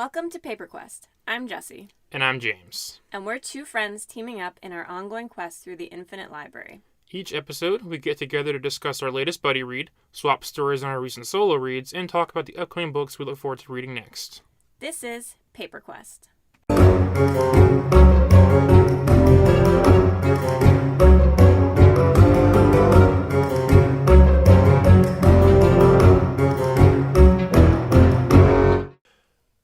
Welcome to Paper Quest. I'm Jessie. And I'm James. And we're two friends teaming up in our ongoing quest through the Infinite Library. Each episode, we get together to discuss our latest buddy read, swap stories on our recent solo reads, and talk about the upcoming books we look forward to reading next. This is Paper Quest.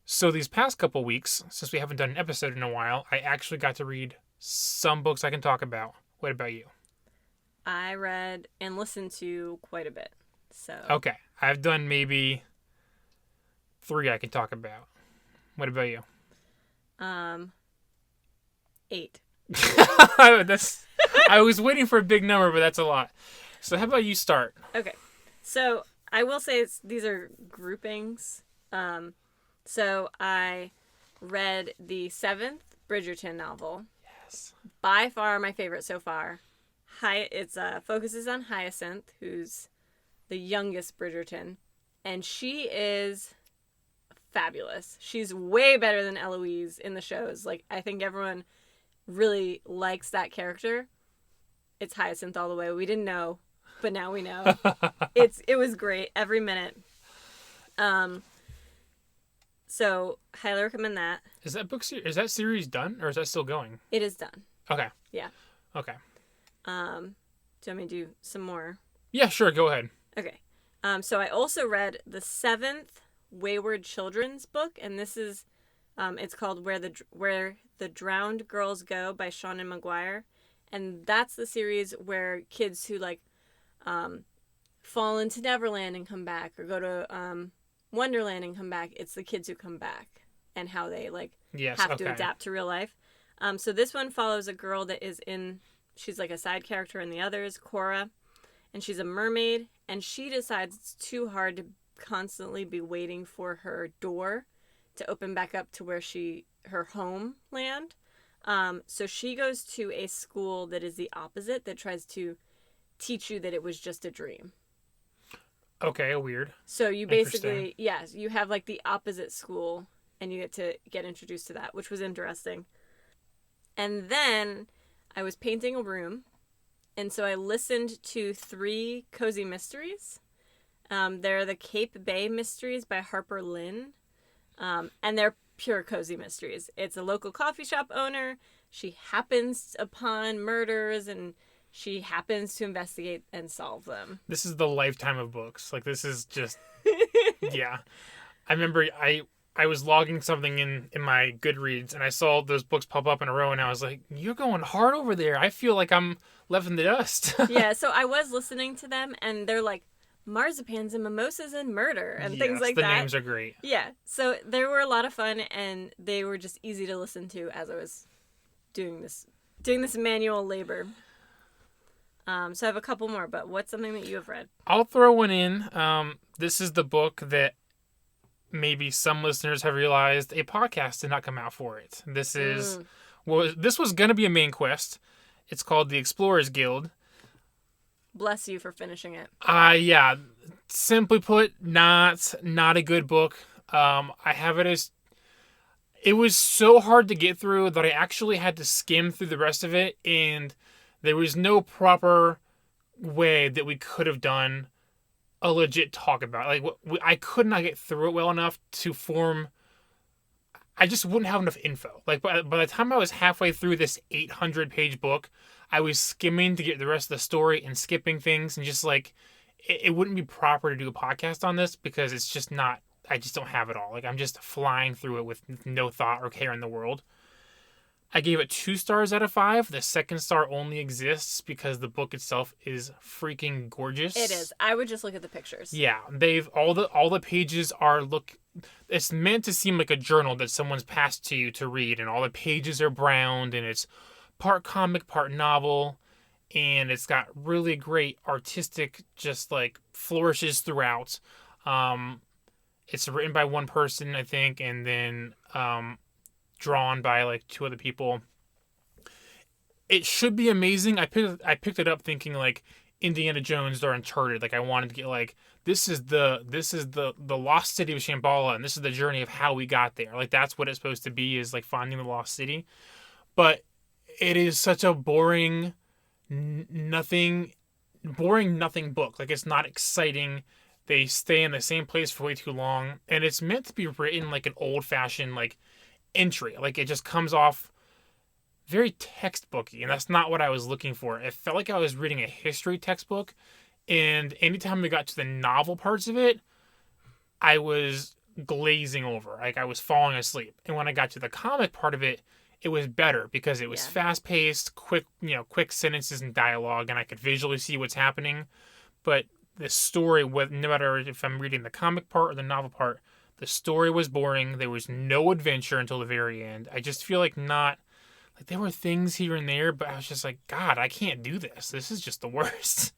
So these past couple weeks, since we haven't done an episode in a while, I actually got to read some books I can talk about. What about you? I read and listened to quite a bit. Okay. I've done maybe 3 I can talk about. What about you? 8. I was waiting for a big number, but that's a lot. So how about you start? Okay. So I will say these are groupings. So I read the 7th Bridgerton novel. Yes. By far my favorite so far. It focuses on Hyacinth, who's the youngest Bridgerton, and she is fabulous. She's way better than Eloise in the shows. Like, I think everyone really likes that character. It's Hyacinth all the way. We didn't know, but now we know. It was great every minute. So highly recommend that. Is that series done, or is that still going? It is done. Okay. Yeah. Okay. Do you want me to do some more? Yeah, sure. Go ahead. Okay. So I also read the 7th Wayward Children's book, and this is, it's called Where the Drowned Girls Go by Seanan McGuire, and that's the series where kids who fall into Neverland and come back, or go to Wonderland and come back. It's the kids who come back and how they have to adapt to real life. So this one follows a girl that she's like a side character in the others, Cora, and she's a mermaid, and she decides it's too hard to constantly be waiting for her door to open back up to where her homeland. So she goes to a school that is the opposite, that tries to teach you that it was just a dream. Okay, weird. So you basically, yes, you have the opposite school, and you get introduced to that, which was interesting. And then I was painting a room, and so I listened to 3 cozy mysteries. They're the Cape Bay Mysteries by Harper Lynn, and they're pure cozy mysteries. It's a local coffee shop owner. She happens upon murders, and she happens to investigate and solve them. This is the lifetime of books. This is just... Yeah. I remember I was logging something in my Goodreads, and I saw those books pop up in a row, and I was like, you're going hard over there. I feel like I'm left in the dust. Yeah, so I was listening to them, and they're like, marzipans and mimosas and murder and things like that. The names are great. Yeah, so they were a lot of fun, and they were just easy to listen to as I was doing this manual labor. So I have a couple more, but what's something that you have read? I'll throw one in. This is the book that maybe some listeners have realized a podcast did not come out for it. This was going to be a main quest. It's called The Explorers Guild. Bless you for finishing it. Yeah. Simply put, not a good book. I have it as... It was so hard to get through that I actually had to skim through the rest of it, and there was no proper way that we could have done a legit talk about it. I could not get through it well enough to form... I just wouldn't have enough info. By the time I was halfway through this 800-page book, I was skimming to get the rest of the story and skipping things, and just it wouldn't be proper to do a podcast on this because it's just not... I just don't have it all. I'm just flying through it with no thought or care in the world. I gave it 2 stars out of 5. The 2nd star only exists because the book itself is freaking gorgeous. It is. I would just look at the pictures. Yeah, all the pages are it's meant to seem like a journal that someone's passed to you to read, and all the pages are browned, and it's part comic, part novel, and it's got really great artistic flourishes throughout. It's written by one person, I think, and then drawn by 2 other people. It should be amazing. I picked it up thinking Indiana Jones or Uncharted. Like I wanted to get like this is the lost city of Shambhala, and this is the journey of how we got there. Like that's what it's supposed to be, is like finding the lost city. But it is such a boring nothing book. Like it's not exciting. They stay in the same place for way too long, and it's meant to be written like an old-fashioned like entry. Like it just comes off very textbooky, and that's not what I was looking for. It felt like I was reading a history textbook, and anytime we got to the novel parts of it, I was glazing over. Like I was falling asleep. And when I got to the comic part of it, it was better because it was fast-paced, quick sentences and dialogue, and I could visually see what's happening. But the story, no matter if I'm reading the comic part or the novel part, the story was boring. There was no adventure until the very end. I just feel like there were things here and there, but I was just like, God, I can't do this. This is just the worst.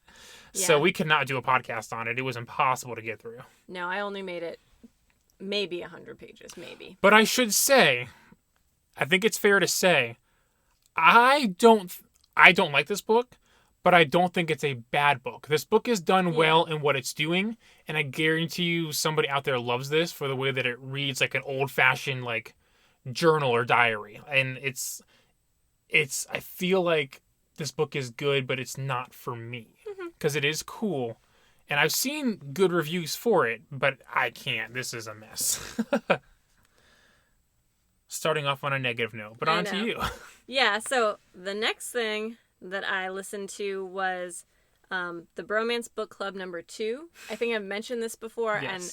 Yeah. So we could not do a podcast on it. It was impossible to get through. No, I only made it maybe 100 pages, maybe. But I should say, I think it's fair to say, I don't like this book, but I don't think it's a bad book. This book is done well in what it's doing, and I guarantee you somebody out there loves this for the way that it reads like an old-fashioned like journal or diary. And I feel like this book is good, but it's not for me because it is cool. And I've seen good reviews for it, but I can't. This is a mess. Starting off on a negative note, but on to you. Yeah, so the next thing that I listened to was the Bromance Book Club #2. I think I've mentioned this before, and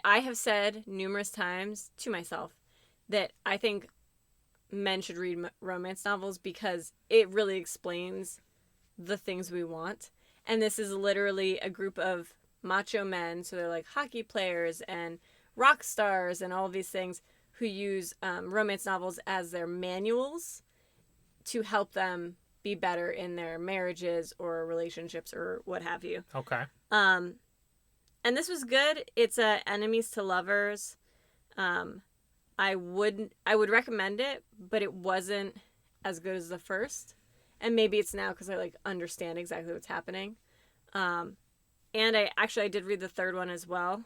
I have said numerous times to myself that I think men should read romance novels because it really explains the things we want. And this is literally a group of macho men, so they're like hockey players and rock stars and all these things, who use romance novels as their manuals to help them be better in their marriages or relationships or what have you. Okay. And this was good. It's enemies to lovers. I would recommend it, but it wasn't as good as the first. And maybe it's now because I like understand exactly what's happening. And I did read the third one as well,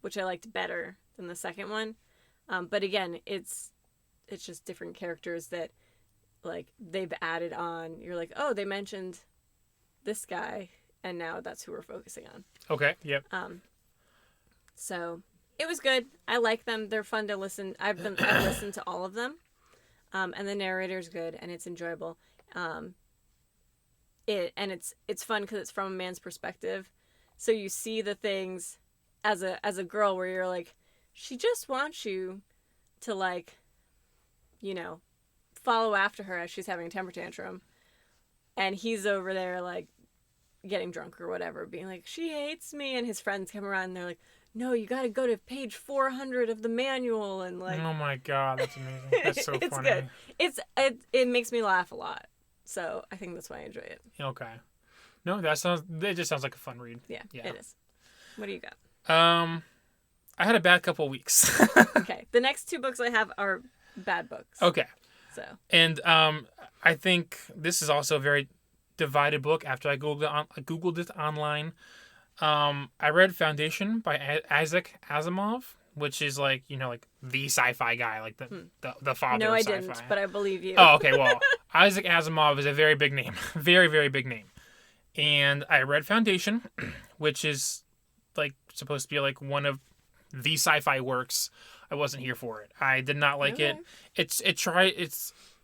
which I liked better than the second one. But again, it's just different characters that like they've added on. You're like, oh, they mentioned this guy, and now that's who we're focusing on. Okay. Yep. So it was good. I like them. They're fun to listen. I've listened to all of them. And the narrator's good, and it's enjoyable. It's fun because it's from a man's perspective. So you see the things as a girl where you're like, she just wants you to like, follow after her as she's having a temper tantrum. And he's over there like getting drunk or whatever, being like, she hates me. And his friends come around and they're like, no, you got to go to page 400 of the manual. And like, oh my God, that's amazing. That's so it's funny. Good. It makes me laugh a lot. So I think that's why I enjoy it. Okay. No, it just sounds like a fun read. Yeah. It is. What do you got? I had a bad couple of weeks. Okay. The next two books I have are bad books. Okay. So. And I think this is also a very divided book. After I Googled it online, I read Foundation by Isaac Asimov, which is like the sci-fi guy, like the father of sci-fi. No, I didn't, but I believe you. Oh, okay. Well, Isaac Asimov is a very big name, very, very big name. And I read Foundation, which is like supposed to be like one of the sci-fi works. I wasn't here for it. I did not like it. It's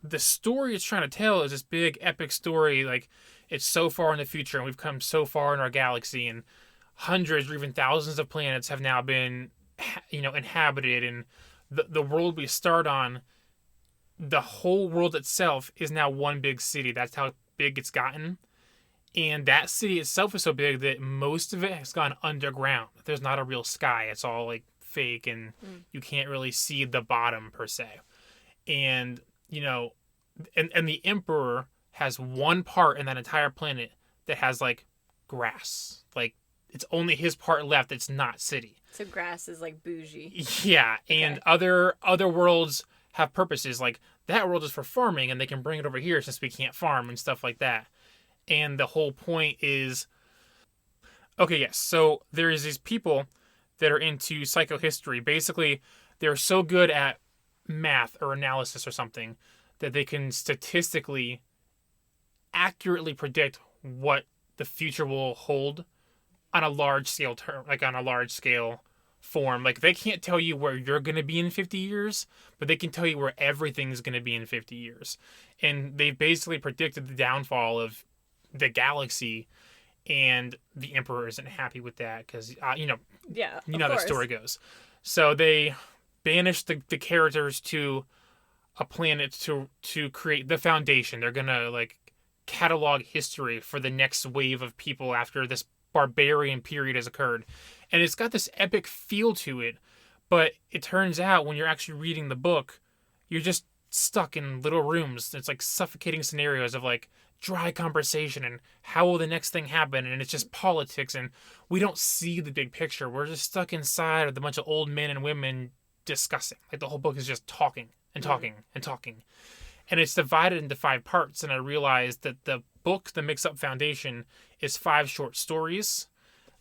the story it's trying to tell is this big epic story. Like it's so far in the future, and we've come so far in our galaxy, and hundreds or even thousands of planets have now been, inhabited, and the world we start on, the whole world itself is now one big city. That's how big it's gotten. And that city itself is so big that most of it has gone underground. There's not a real sky. It's all like fake, and you can't really see the bottom per se. And, and the Emperor has one part in that entire planet that has like grass. Like it's only his part left that's not city. So grass is like bougie. Yeah. Okay. And other worlds have purposes. Like that world is for farming, and they can bring it over here since we can't farm and stuff like that. And the whole point is, okay, yes. So there's these people that are into psychohistory. Basically, they're so good at math or analysis or something that they can statistically accurately predict what the future will hold on a large scale term, like on a large scale form. Like they can't tell you where you're going to be in 50 years, but they can tell you where everything's going to be in 50 years. And they basically predicted the downfall of the galaxy, and the Emperor isn't happy with that because, you know how the story goes. So they banished the characters to a planet to create the foundation. They're going to like catalog history for the next wave of people after this barbarian period has occurred. And it's got this epic feel to it, but it turns out when you're actually reading the book, you're just stuck in little rooms. It's like suffocating scenarios of like dry conversation and how will the next thing happen, and it's just politics, and we don't see the big picture. We're just stuck inside with a bunch of old men and women discussing. Like the whole book is just talking and talking and talking. And it's divided into 5 parts, and I realized that the book, The Mix-Up Foundation, is 5 short stories.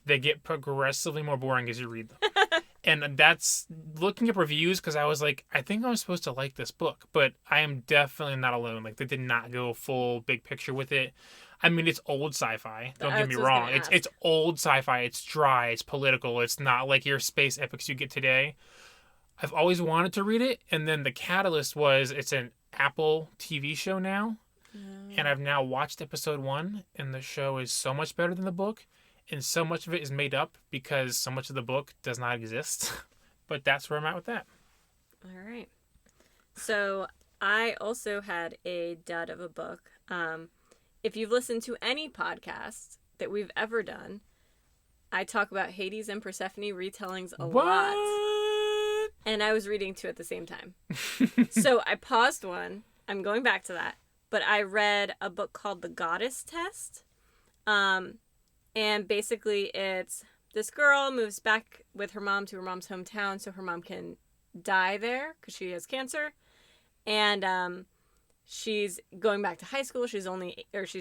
They get progressively more boring as you read them. And that's looking up reviews, because I was like, I think I'm supposed to like this book, but I am definitely not alone. Like, they did not go full big picture with it. I mean, it's old sci-fi. Don't get me wrong. It's old sci-fi. It's dry. It's political. It's not like your space epics you get today. I've always wanted to read it, and then the catalyst was it's an Apple TV show now, and I've now watched episode 1, and the show is so much better than the book, and so much of it is made up because so much of the book does not exist. But that's where I'm at with that. All right. So I also had a dud of a book. If you've listened to any podcast that we've ever done, I talk about Hades and Persephone retellings a lot. And I was reading 2 at the same time. So I paused one. I'm going back to that. But I read a book called The Goddess Test. And basically it's this girl moves back with her mom to her mom's hometown so her mom can die there because she has cancer. And she's going back to high school. She's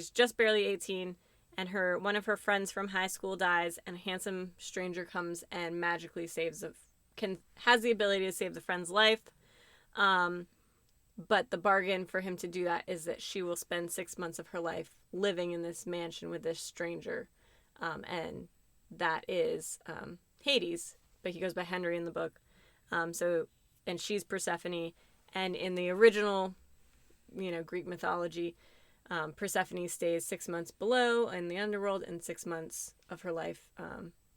just barely 18. And one of her friends from high school dies, and a handsome stranger comes and magically has the ability to save the friend's life. But the bargain for him to do that is that she will spend 6 months of her life living in this mansion with this stranger. And that is Hades, but he goes by Henry in the book. And she's Persephone. And in the original, Greek mythology, Persephone stays 6 months below in the underworld and 6 months of her life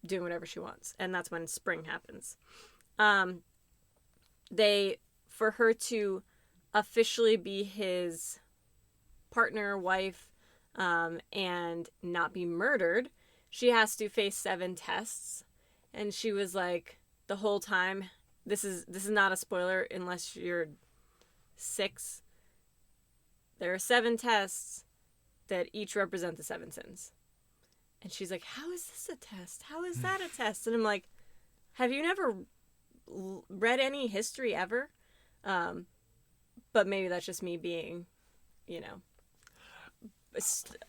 doing whatever she wants. And that's when spring happens. For her to officially be his partner, wife, and not be murdered, she has to face 7 tests. And she was like, the whole time, this is not a spoiler unless you're 6. There are 7 tests that each represent the 7 sins. And she's like, how is this a test? How is that a test? And I'm like, have you never read any history ever? But maybe that's just me being,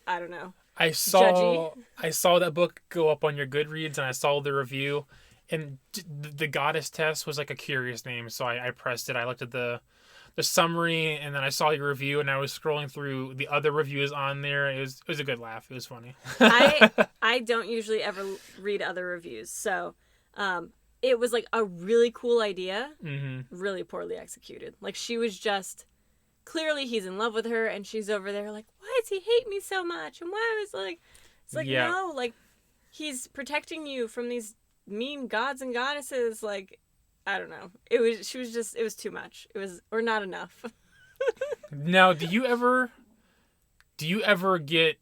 I don't know. I saw that book go up on your Goodreads, and I saw the review, and the Goddess Test was like a curious name, so I pressed it. I looked at the summary, and then I saw your review, and I was scrolling through the other reviews on there. It was a good laugh. It was funny. I don't usually ever read other reviews, so it was like a really cool idea, really poorly executed. Like, she was just, clearly he's in love with her, and she's over there like, why does he hate me so much? And why was no, like, he's protecting you from these mean gods and goddesses. Like, I don't know. It was too much. Or not enough. Now, do you ever get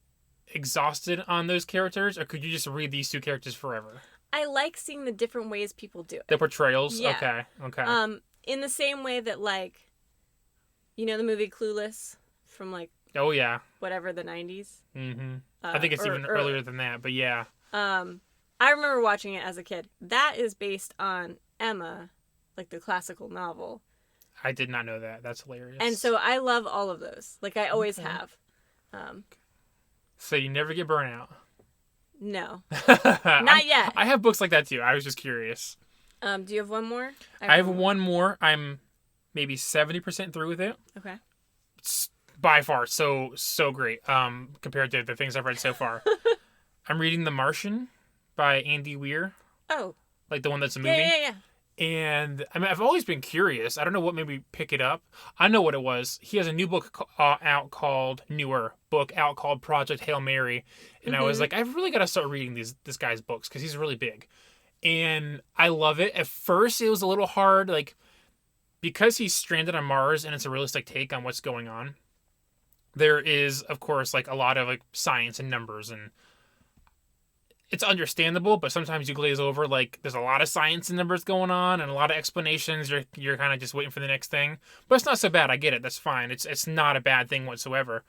exhausted on those characters, or could you just read these 2 characters forever? I like seeing the different ways people do it. The portrayals? Yeah. Okay. In the same way that, like, the movie Clueless from, like, oh yeah, whatever, the 90s? Mm-hmm. I think it's even earlier than that, but yeah. I remember watching it as a kid. That is based on Emma, like the classical novel. I did not know that. That's hilarious. And so I love all of those. Like, I always have. So you never get burnt out. No. Not yet. I have books like that too. I was just curious. Do you have one more? I have one more. I'm maybe 70% through with it. Okay. It's by far so great compared to the things I've read so far. I'm reading The Martian by Andy Weir. Oh. Like the one that's a movie? Yeah. And I mean, I've always been curious. I don't know what made me pick it up. I know what it was. He has a new book out called Project Hail Mary. And I was like, I've really got to start reading this guy's books because he's really big. And I love it. At first, it was a little hard, like, because he's stranded on Mars and it's a realistic take on what's going on. There is, of course, like a lot of like science and numbers, and it's understandable, but sometimes you glaze over, like, there's a lot of science and numbers going on and a lot of explanations. You're kind of just waiting for the next thing. But it's not so bad. I get it. That's fine. It's not a bad thing whatsoever.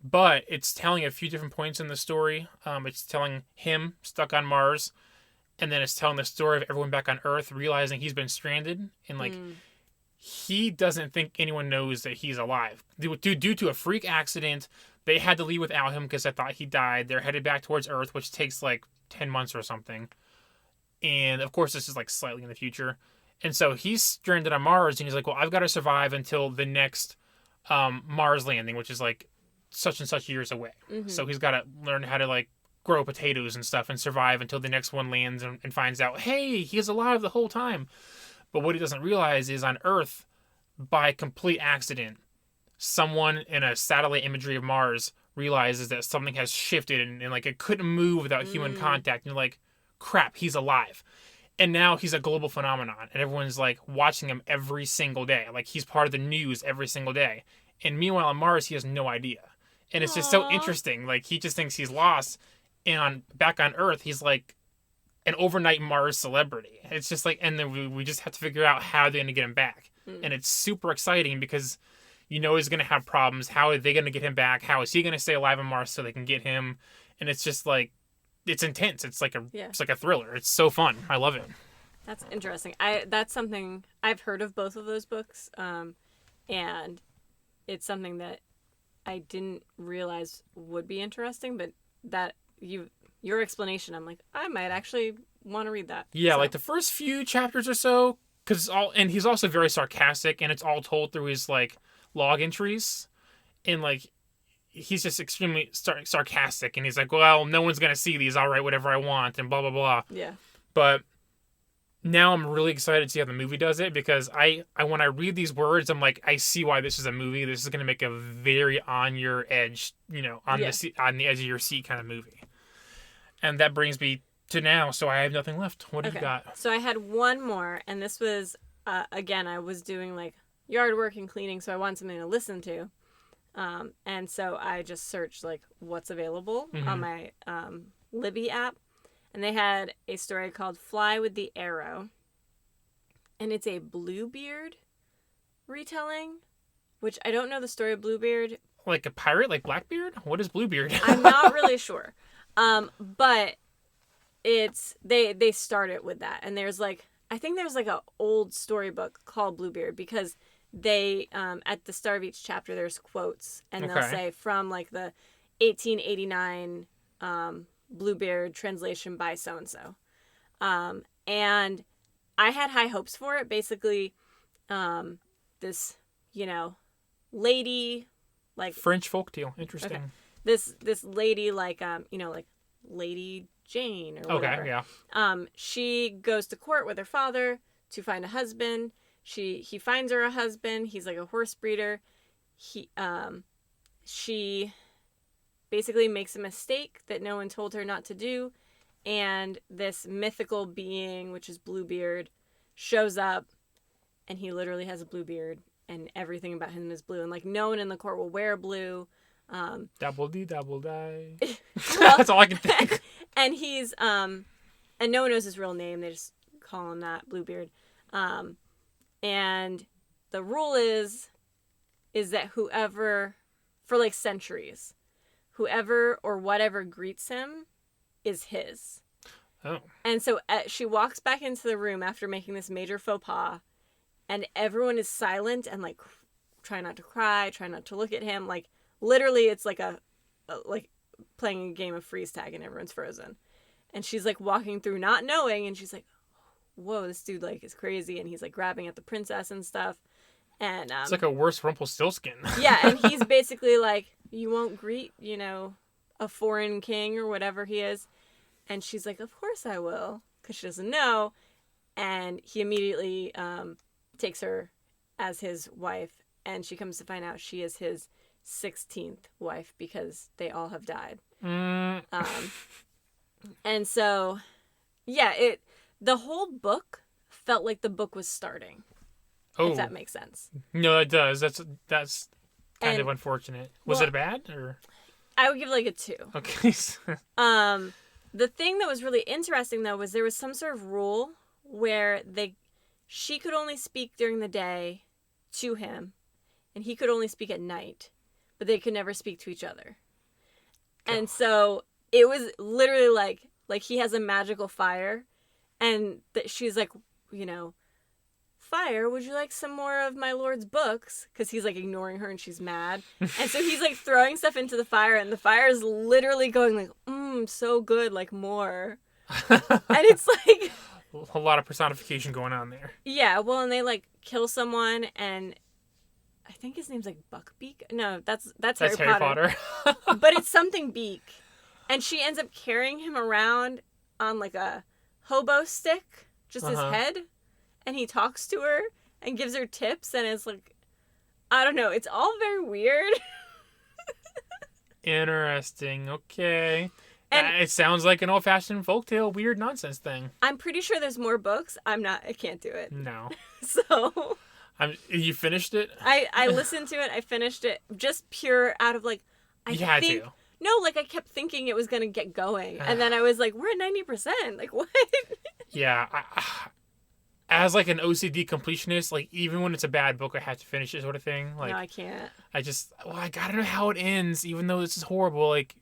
But it's telling a few different points in the story. It's telling him stuck on Mars, and then it's telling the story of everyone back on Earth realizing he's been stranded, and, like, he doesn't think anyone knows that he's alive. Due to a freak accident, they had to leave without him because they thought he died. They're headed back towards Earth, which takes, like, 10 months or something. And of course this is like slightly in the future. And so he's stranded on Mars and he's like, well, I've got to survive until the next Mars landing, which is like such and such years away. So he's got to learn how to like grow potatoes and stuff and survive until the next one lands and finds out, hey, he's alive the whole time. But what he doesn't realize is on Earth, by complete accident, someone in a satellite imagery of Mars realizes that something has shifted and like it couldn't move without human contact. And you're like, crap, he's alive. And now he's a global phenomenon and everyone's like watching him every single day. Like he's part of the news every single day. And meanwhile on Mars, he has no idea. And it's just so interesting. Like he just thinks he's lost. And back on Earth, he's like an overnight Mars celebrity. It's just like, and then we just have to figure out how they're going to get him back. And it's super exciting because you know he's going to have problems. How are they going to get him back? How is he going to stay alive on Mars so they can get him? And it's just like, it's intense. It's like a thriller. It's so fun. I love it. That's interesting. That's something I've heard of both of those books. And it's something that I didn't realize would be interesting, but that your explanation, I'm like, I might actually want to read that. Yeah. So. Like the first few chapters or so, and he's also very sarcastic and it's all told through his like log entries, and like he's just extremely sarcastic, and he's like, well, no one's gonna see these, I'll write whatever I want and blah blah blah. Yeah. But now I'm really excited to see how the movie does it, because I when I read these words, I'm like, I see why this is a movie. This is gonna make a very on your edge, on the edge of your seat kind of movie. And that brings me to now, so I have nothing left. What do you got? So I had one more, and this was again, I was doing like yard work and cleaning, so I wanted something to listen to, and so I just searched like what's available on my Libby app, and they had a story called Fly with the Arrow, and it's a Bluebeard retelling, which I don't know the story of Bluebeard. Like a pirate, like Blackbeard? What is Bluebeard? I'm not really sure, but it's they start it with that, and there's like, I think there's like a old storybook called Bluebeard, because they at the start of each chapter there's quotes, and they'll say from like the 1889 Bluebeard translation by so and so, and I had high hopes for it. Basically, this lady, like French folktale, interesting. Okay. This lady, like like Lady Jane or whatever. Okay, yeah. She goes to court with her father to find a husband. He finds her a husband. He's like a horse breeder. She basically makes a mistake that no one told her not to do, and this mythical being, which is Bluebeard, shows up, and he literally has a blue beard, and everything about him is blue, and like no one in the court will wear blue. Double D, double die. That's all I can think. And he's and no one knows his real name. They just call him that, Bluebeard. And the rule is that whoever, for like centuries, whoever or whatever greets him is his. Oh. And so she walks back into the room after making this major faux pas, and everyone is silent and like try not to cry, try not to look at him. Like literally, it's like a playing a game of freeze tag and everyone's frozen. And she's like walking through not knowing, and she's like, whoa, this dude like is crazy, and he's like grabbing at the princess and stuff. And it's like a worse Rumpelstiltskin. Yeah, and he's basically like, you won't greet, you know, a foreign king or whatever he is. And she's like, of course I will, because she doesn't know. And he immediately takes her as his wife, and she comes to find out she is his 16th wife because they all have died. And so, yeah, the whole book felt like the book was starting. Oh. If that makes sense. No, it does. That's kind of unfortunate. Was it bad or? I would give it like a 2. Okay. The thing that was really interesting though was there was some sort of rule where she could only speak during the day to him, and he could only speak at night, but they could never speak to each other. Oh. And so it was literally like he has a magical fire, and she's like, you know, fire, would you like some more of my lord's books? Because he's like ignoring her and she's mad. And so he's like throwing stuff into the fire, and the fire is literally going like, so good, like more. And it's like a lot of personification going on there. Yeah, well, and they like kill someone, and I think his name's like Buckbeak. No, that's Harry Potter. But it's something Beak. And she ends up carrying him around on like a hobo stick, just his head. And he talks to her and gives her tips, and it's like, I don't know, it's all very weird. Interesting. Okay. And it sounds like an old-fashioned folktale, weird nonsense thing. I'm pretty sure there's more books. I can't do it. No. So. You finished it? I listened to it. I finished it just pure out of like, you had to. No, like I kept thinking it was going to get going. And then I was like, we're at 90%. Like, what? Yeah. As like an OCD completionist, like even when it's a bad book, I have to finish it, sort of thing. Like, no, I can't. I gotta know how it ends, even though this is horrible. Like,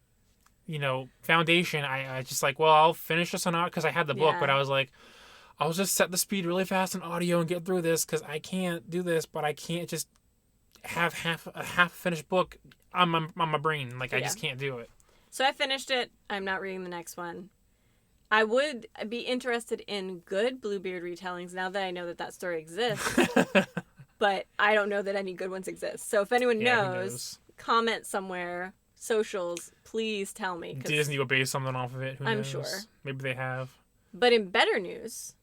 you know, Foundation, I just like, well, I'll finish this one out because I had the book, but I was like, I'll just set the speed really fast in audio and get through this because I can't do this, but I can't just have a half finished book on my brain. Like, I just can't do it. So I finished it. I'm not reading the next one. I would be interested in good Bluebeard retellings now that I know that story exists. But I don't know that any good ones exist. So if anyone knows, comment somewhere, socials, please tell me. Disney will base something off of it. Who knows? Sure. Maybe they have. But in better news,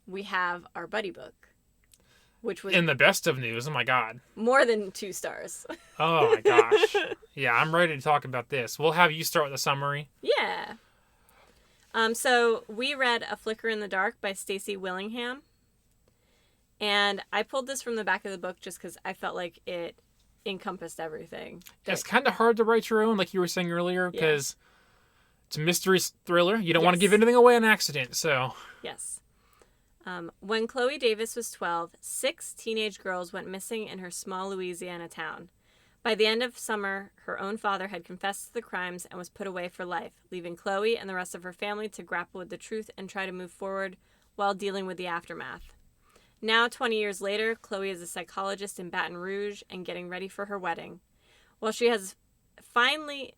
we have our buddy book. Which was in the best of news, oh my God. More than 2 stars. Oh my gosh. Yeah, I'm ready to talk about this. We'll have you start with a summary. Yeah. So we read A Flicker in the Dark by Stacy Willingham. And I pulled this from the back of the book just because I felt like it encompassed everything. It's kind of hard to write your own, like you were saying earlier, because it's a mystery thriller. You don't want to give anything away on accident, so. Yes. When Chloe Davis was 12, 6 teenage girls went missing in her small Louisiana town. By the end of summer, her own father had confessed to the crimes and was put away for life, leaving Chloe and the rest of her family to grapple with the truth and try to move forward while dealing with the aftermath. Now, 20 years later, Chloe is a psychologist in Baton Rouge and getting ready for her wedding. While she has finally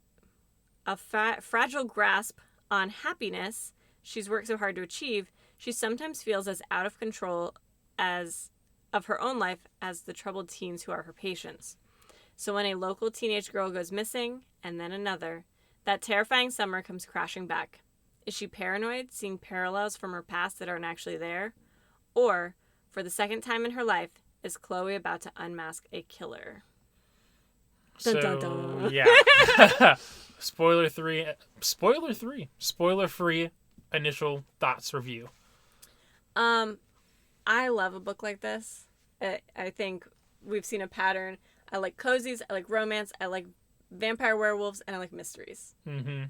a fragile grasp on happiness she's worked so hard to achieve, she sometimes feels as out of control of her own life as the troubled teens who are her patients. So when a local teenage girl goes missing, and then another, that terrifying summer comes crashing back. Is she paranoid, seeing parallels from her past that aren't actually there? Or, for the second time in her life, is Chloe about to unmask a killer? Dun, dun, dun. Yeah. Spoiler-free initial thoughts review. I love a book like this. I think we've seen a pattern. I like cozies, I like romance, I like vampire werewolves, and I like mysteries. Mm-hmm.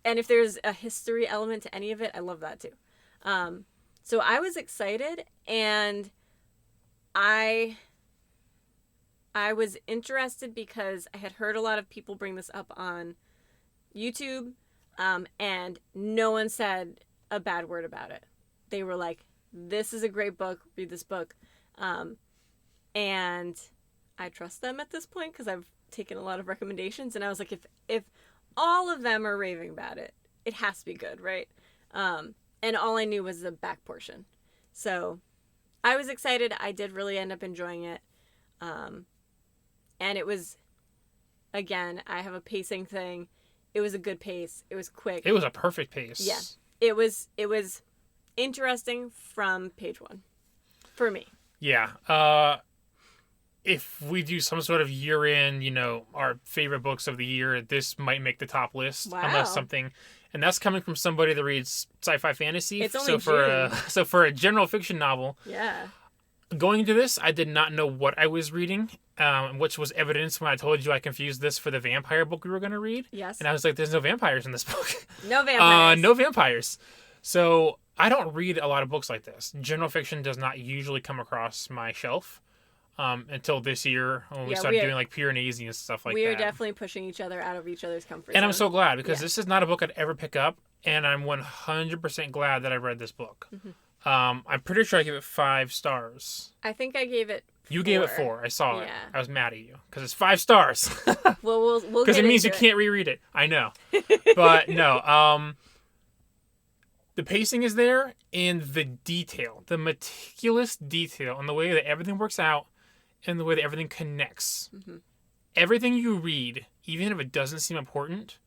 And if there's a history element to any of it, I love that too. So I was excited, and I was interested because I had heard a lot of people bring this up on YouTube, and no one said a bad word about it. They were like, this is a great book, read this book. And I trust them at this point because I've taken a lot of recommendations, and I was like, if all of them are raving about it, it has to be good, right? And all I knew was the back portion. So I was excited. I did really end up enjoying it. And it was, again, I have a pacing thing. It was a good pace. It was quick. It was a perfect pace. Yeah. It was interesting from page 1 for me. Yeah. If we do some sort of year-end, our favorite books of the year, this might make the top list. Wow. Unless something, and that's coming from somebody that reads sci-fi fantasy. It's only June. So for a general fiction novel. Yeah. Going into this, I did not know what I was reading, which was evidence when I told you I confused this for the vampire book we were going to read. Yes. And I was like, there's no vampires in this book. No vampires. No vampires. So I don't read a lot of books like this. General fiction does not usually come across my shelf until this year when we started doing like Piranesi and stuff like that. We are definitely pushing each other out of each other's comfort zone. And I'm so glad because this is not a book I'd ever pick up. And I'm 100% glad that I read this book. Mm-hmm. I'm pretty sure I gave it 5 stars. I think I gave it 4. You gave it 4. I saw it. I was mad at you because it's 5 stars. Well, we'll because it means you can't reread it. I know, but no. The pacing is there, and the detail, the meticulous detail, and the way that everything works out, and the way that everything connects. Mm-hmm. Everything you read, even if it doesn't seem important,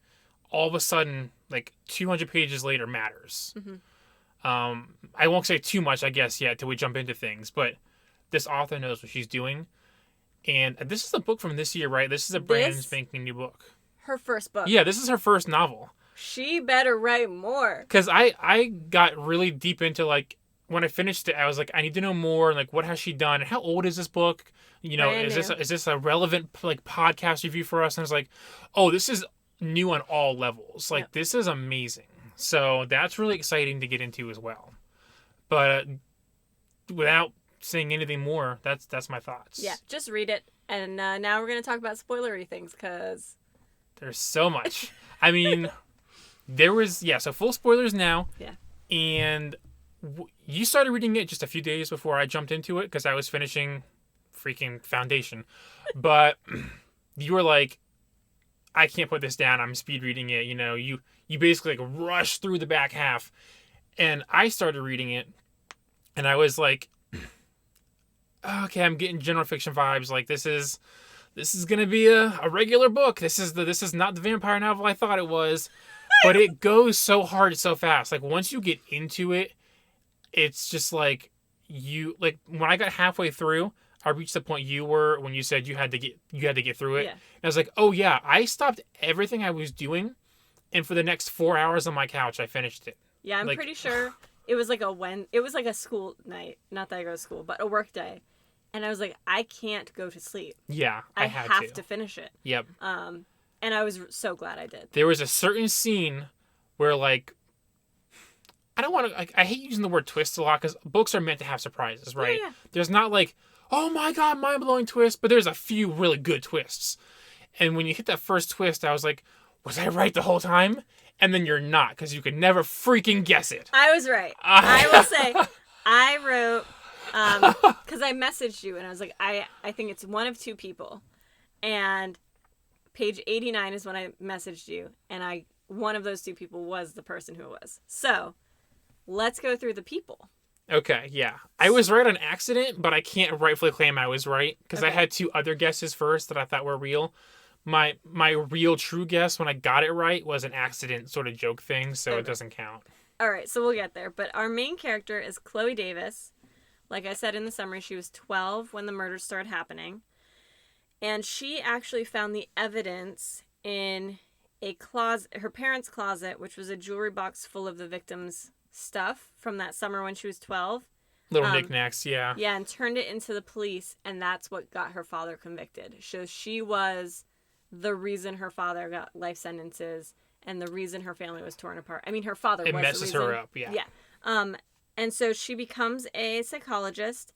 all of a sudden, like 200 pages later, matters. Mm-hmm. I won't say too much, I guess, yet till we jump into things, but this author knows what she's doing. And this is a book from this year, right? This is a brand spanking new book. Her first book. Yeah, this is her first novel. She better write more. Because I got really deep into, like, when I finished it, I was like, I need to know more. Like, what has she done? How old is this book? Is this a relevant, like, podcast review for us? And I was like, oh, this is new on all levels. Like, this is amazing. So that's really exciting to get into as well. But without saying anything more, that's my thoughts. Yeah, just read it. And now we're going to talk about spoilery things because there's so much. I mean, there was, so full spoilers now. Yeah. And you started reading it just a few days before I jumped into it because I was finishing freaking Foundation. But you were like, I can't put this down. I'm speed reading it. You basically like rush through the back half. And I started reading it and I was like, okay, I'm getting general fiction vibes. Like this is going to be a regular book. This is not the vampire novel I thought it was, but it goes so hard so fast. Like once you get into it, it's just like when I got halfway through, I reached the point you were when you said you had to get through it. Yeah. And I was like, oh yeah, I stopped everything I was doing, and for the next 4 hours on my couch, I finished it. Yeah, I'm pretty sure it was like a school night. Not that I go to school, but a work day. And I was like, I can't go to sleep. Yeah, I have to finish it. Yep. And I was so glad I did. There was a certain scene where like, I don't want to. I hate using the word twist a lot because books are meant to have surprises, right? Yeah. There's not like, oh my god, mind-blowing twist, but there's a few really good twists. And when you hit that first twist, I was like, was I right the whole time? And then you're not, because you could never freaking guess it. I was right. I will say, I wrote, because I messaged you, and I was like, I think it's one of 2 people. And page 89 is when I messaged you, and one of those 2 people was the person who it was. So, let's go through the people. Okay, yeah. I was right on accident, but I can't rightfully claim I was right, because I had 2 other guesses first that I thought were real. My real true guess when I got it right was an accident sort of joke thing, so it doesn't count. All right, so we'll get there. But our main character is Chloe Davis. Like I said in the summary, she was 12 when the murders started happening. And she actually found the evidence in a closet, her parents' closet, which was a jewelry box full of the victim's stuff from that summer when she was 12. Little knickknacks, yeah. Yeah, and turned it into the police, and that's what got her father convicted. So she was the reason her father got life sentences and the reason her family was torn apart. I mean, her father was the reason. It messes her up, yeah. Yeah. And so she becomes a psychologist,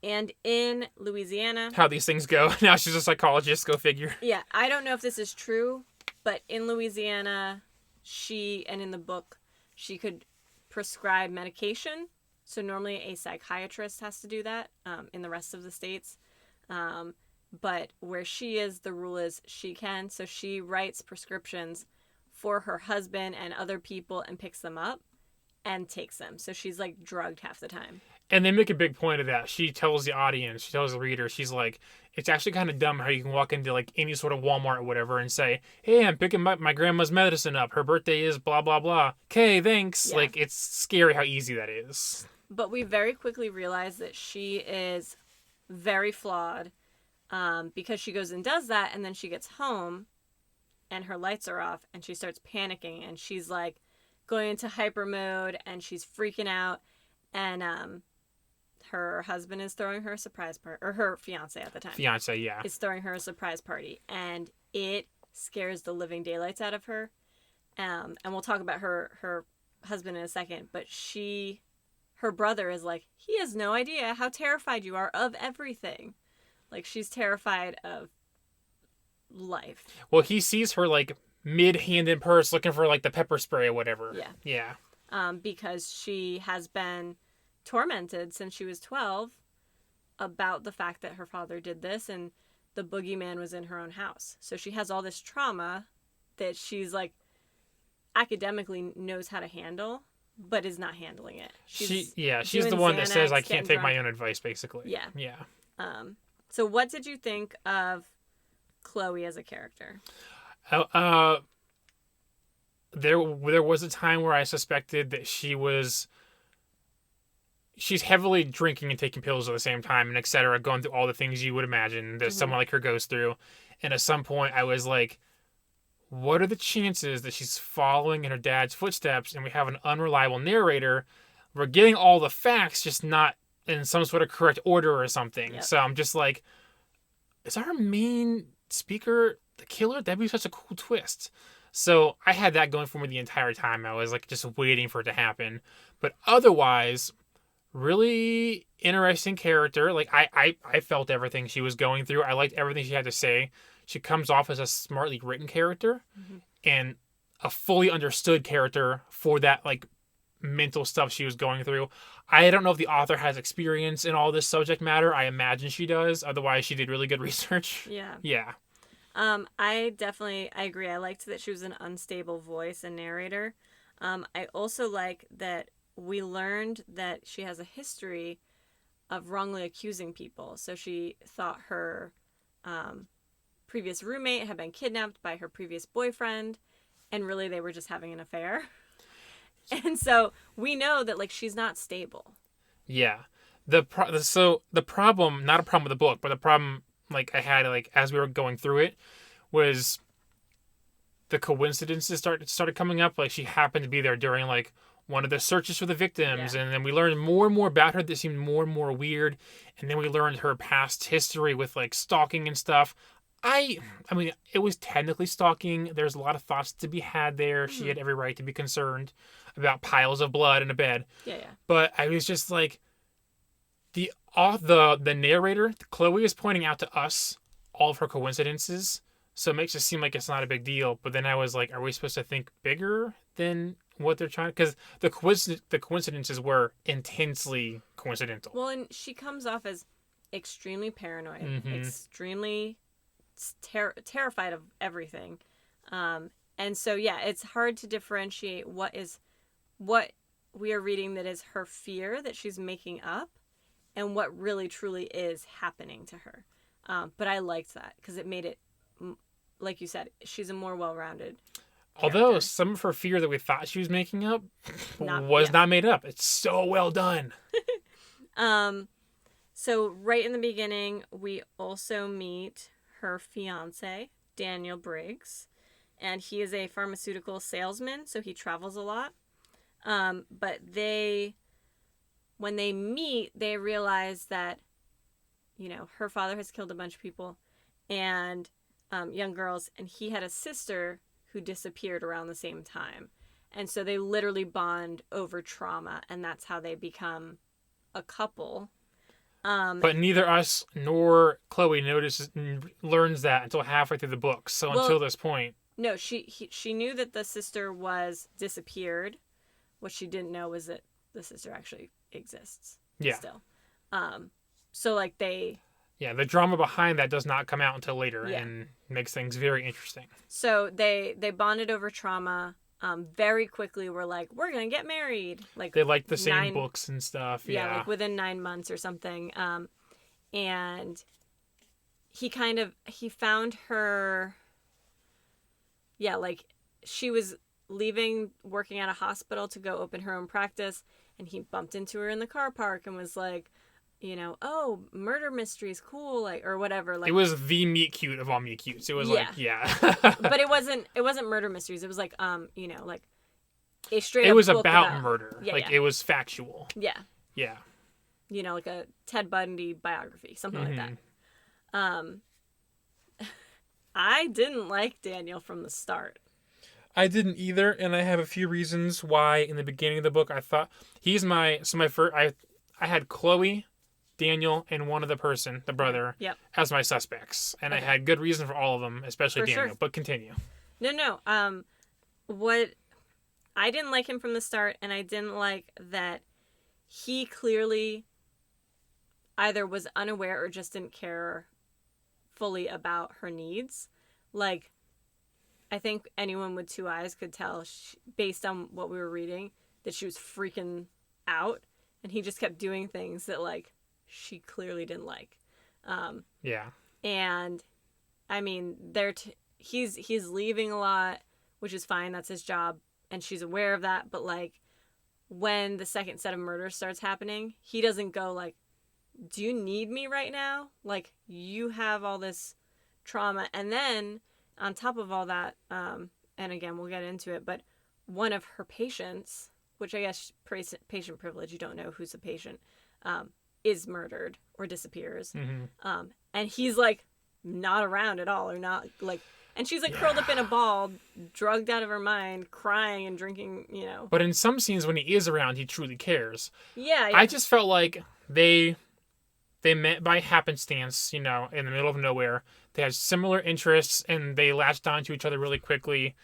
and in Louisiana... How these things go. Now she's a psychologist, go figure. Yeah, I don't know if this is true, but in Louisiana, and in the book, she could prescribe medication. So normally a psychiatrist has to do that in the rest of the states. but where she is, the rule is she can. So she writes prescriptions for her husband and other people and picks them up and takes them. So she's like drugged half the time. And they make a big point of that. She tells the audience, she tells the reader, she's like, it's actually kind of dumb how you can walk into like any sort of Walmart or whatever and say, hey, I'm picking my grandma's medicine up. Her birthday is blah, blah, blah. Okay, thanks. Yeah. Like, it's scary how easy that is. But we very quickly realize that she is very flawed because she goes and does that, and then she gets home and her lights are off and she starts panicking and she's like going into hyper mode and she's freaking out, and her husband is throwing her a surprise party, or her fiance at the time. Fiance, yeah. Is throwing her a surprise party, and it scares the living daylights out of her. And we'll talk about her husband in a second, but her brother is like, he has no idea how terrified you are of everything. Like, she's terrified of life. Well, he sees her like mid-hand in purse looking for like the pepper spray or whatever. Yeah. Yeah. Because she has been tormented since she was 12 about the fact that her father did this and the boogeyman was in her own house. So she has all this trauma that she's like academically knows how to handle, but is not handling it. She's the one that says I can't take my own advice, basically. Yeah. Yeah. So what did you think of Chloe as a character? There was a time where I suspected that she's heavily drinking and taking pills at the same time, and etc., going through all the things you would imagine that someone like her goes through. And at some point, I was like, what are the chances that she's following in her dad's footsteps and we have an unreliable narrator? We're getting all the facts, just not in some sort of correct order or something. Yep. So I'm just like, is our main speaker the killer? That'd be such a cool twist. So I had that going for me the entire time. I was like just waiting for it to happen. But otherwise, really interesting character. Like I felt everything she was going through. I liked everything she had to say. She comes off as a smartly written character and a fully understood character for that like mental stuff she was going through. I don't know if the author has experience in all this subject matter. I imagine she does. Otherwise, she did really good research. Yeah. Yeah. I agree. I liked that she was an unstable voice and narrator. I also like that we learned that she has a history of wrongly accusing people. So she thought her previous roommate had been kidnapped by her previous boyfriend, and really they were just having an affair. And so we know that like she's not stable. Yeah. The problem, not a problem with the book, but the problem like I had like as we were going through it was the coincidences started coming up. Like she happened to be there during like one of the searches for the victims, and then we learned more and more about her that seemed more and more weird, and then we learned her past history with like stalking and stuff. I mean, it was technically stalking. There's a lot of thoughts to be had there. She had every right to be concerned about piles of blood in a bed. Yeah. But I was just like, the narrator, Chloe, is pointing out to us all of her coincidences, so it makes it seem like it's not a big deal. But then I was like, are we supposed to think bigger than what they're trying? Because the coincidences were intensely coincidental. Well, and she comes off as extremely paranoid, extremely terrified of everything, and so it's hard to differentiate what we are reading that is her fear that she's making up and what really truly is happening to her. But I liked that because it made it, like you said, she's a more well-rounded character. Although some of her fear that we thought she was making up was not made up. It's so well done. So right in the beginning, we also meet her fiance, Daniel Briggs, and he is a pharmaceutical salesman, so he travels a lot. But when they meet, they realize that, her father has killed a bunch of people and young girls, and he had a sister who disappeared around the same time. And so they literally bond over trauma, and that's how they become a couple. But neither us nor Chloe learns that until halfway through the book. So until this point. No, she knew that the sister was disappeared. What she didn't know was that the sister actually exists. Yeah. Still. So like Yeah, the drama behind that does not come out until later and makes things very interesting. So they bonded over trauma. Very quickly were like, we're going to get married. Like they like the same books and stuff. Yeah, like within 9 months or something. And he found her. Yeah, like she was leaving working at a hospital to go open her own practice, and he bumped into her in the car park and was like, oh, murder mysteries, cool, like, or whatever. Like, it was the meet cute of all meet cutes. It was but it wasn't murder mysteries. It was like, like a straight. It was about murder. It was factual. Yeah. Yeah. Like a Ted Bundy biography, something like that. I didn't like Daniel from the start. I didn't either, and I have a few reasons why. In the beginning of the book, I thought he's my first. I had Chloe, Daniel, and one other person, the brother, as my suspects, and I had good reason for all of them, especially for Daniel. Sure. But continue. No. What I didn't like him from the start, and I didn't like that he clearly either was unaware or just didn't care fully about her needs. Like, I think anyone with 2 eyes could tell, based on what we were reading, that she was freaking out, and he just kept doing things that, like, she clearly didn't like. And I mean, he's leaving a lot, which is fine. That's his job, and she's aware of that. But like, when the second set of murders starts happening, he doesn't go like, "Do you need me right now? Like, you have all this trauma." And then on top of all that, and again, we'll get into it, but one of her patients, which I guess patient privilege, you don't know who's a patient, is murdered or disappears. And he's like not around at all, or not like, and she's like curled up in a ball, drugged out of her mind, crying and drinking, But in some scenes when he is around, he truly cares. Yeah. I just felt like they met by happenstance, in the middle of nowhere. They had similar interests, and they latched onto each other really quickly.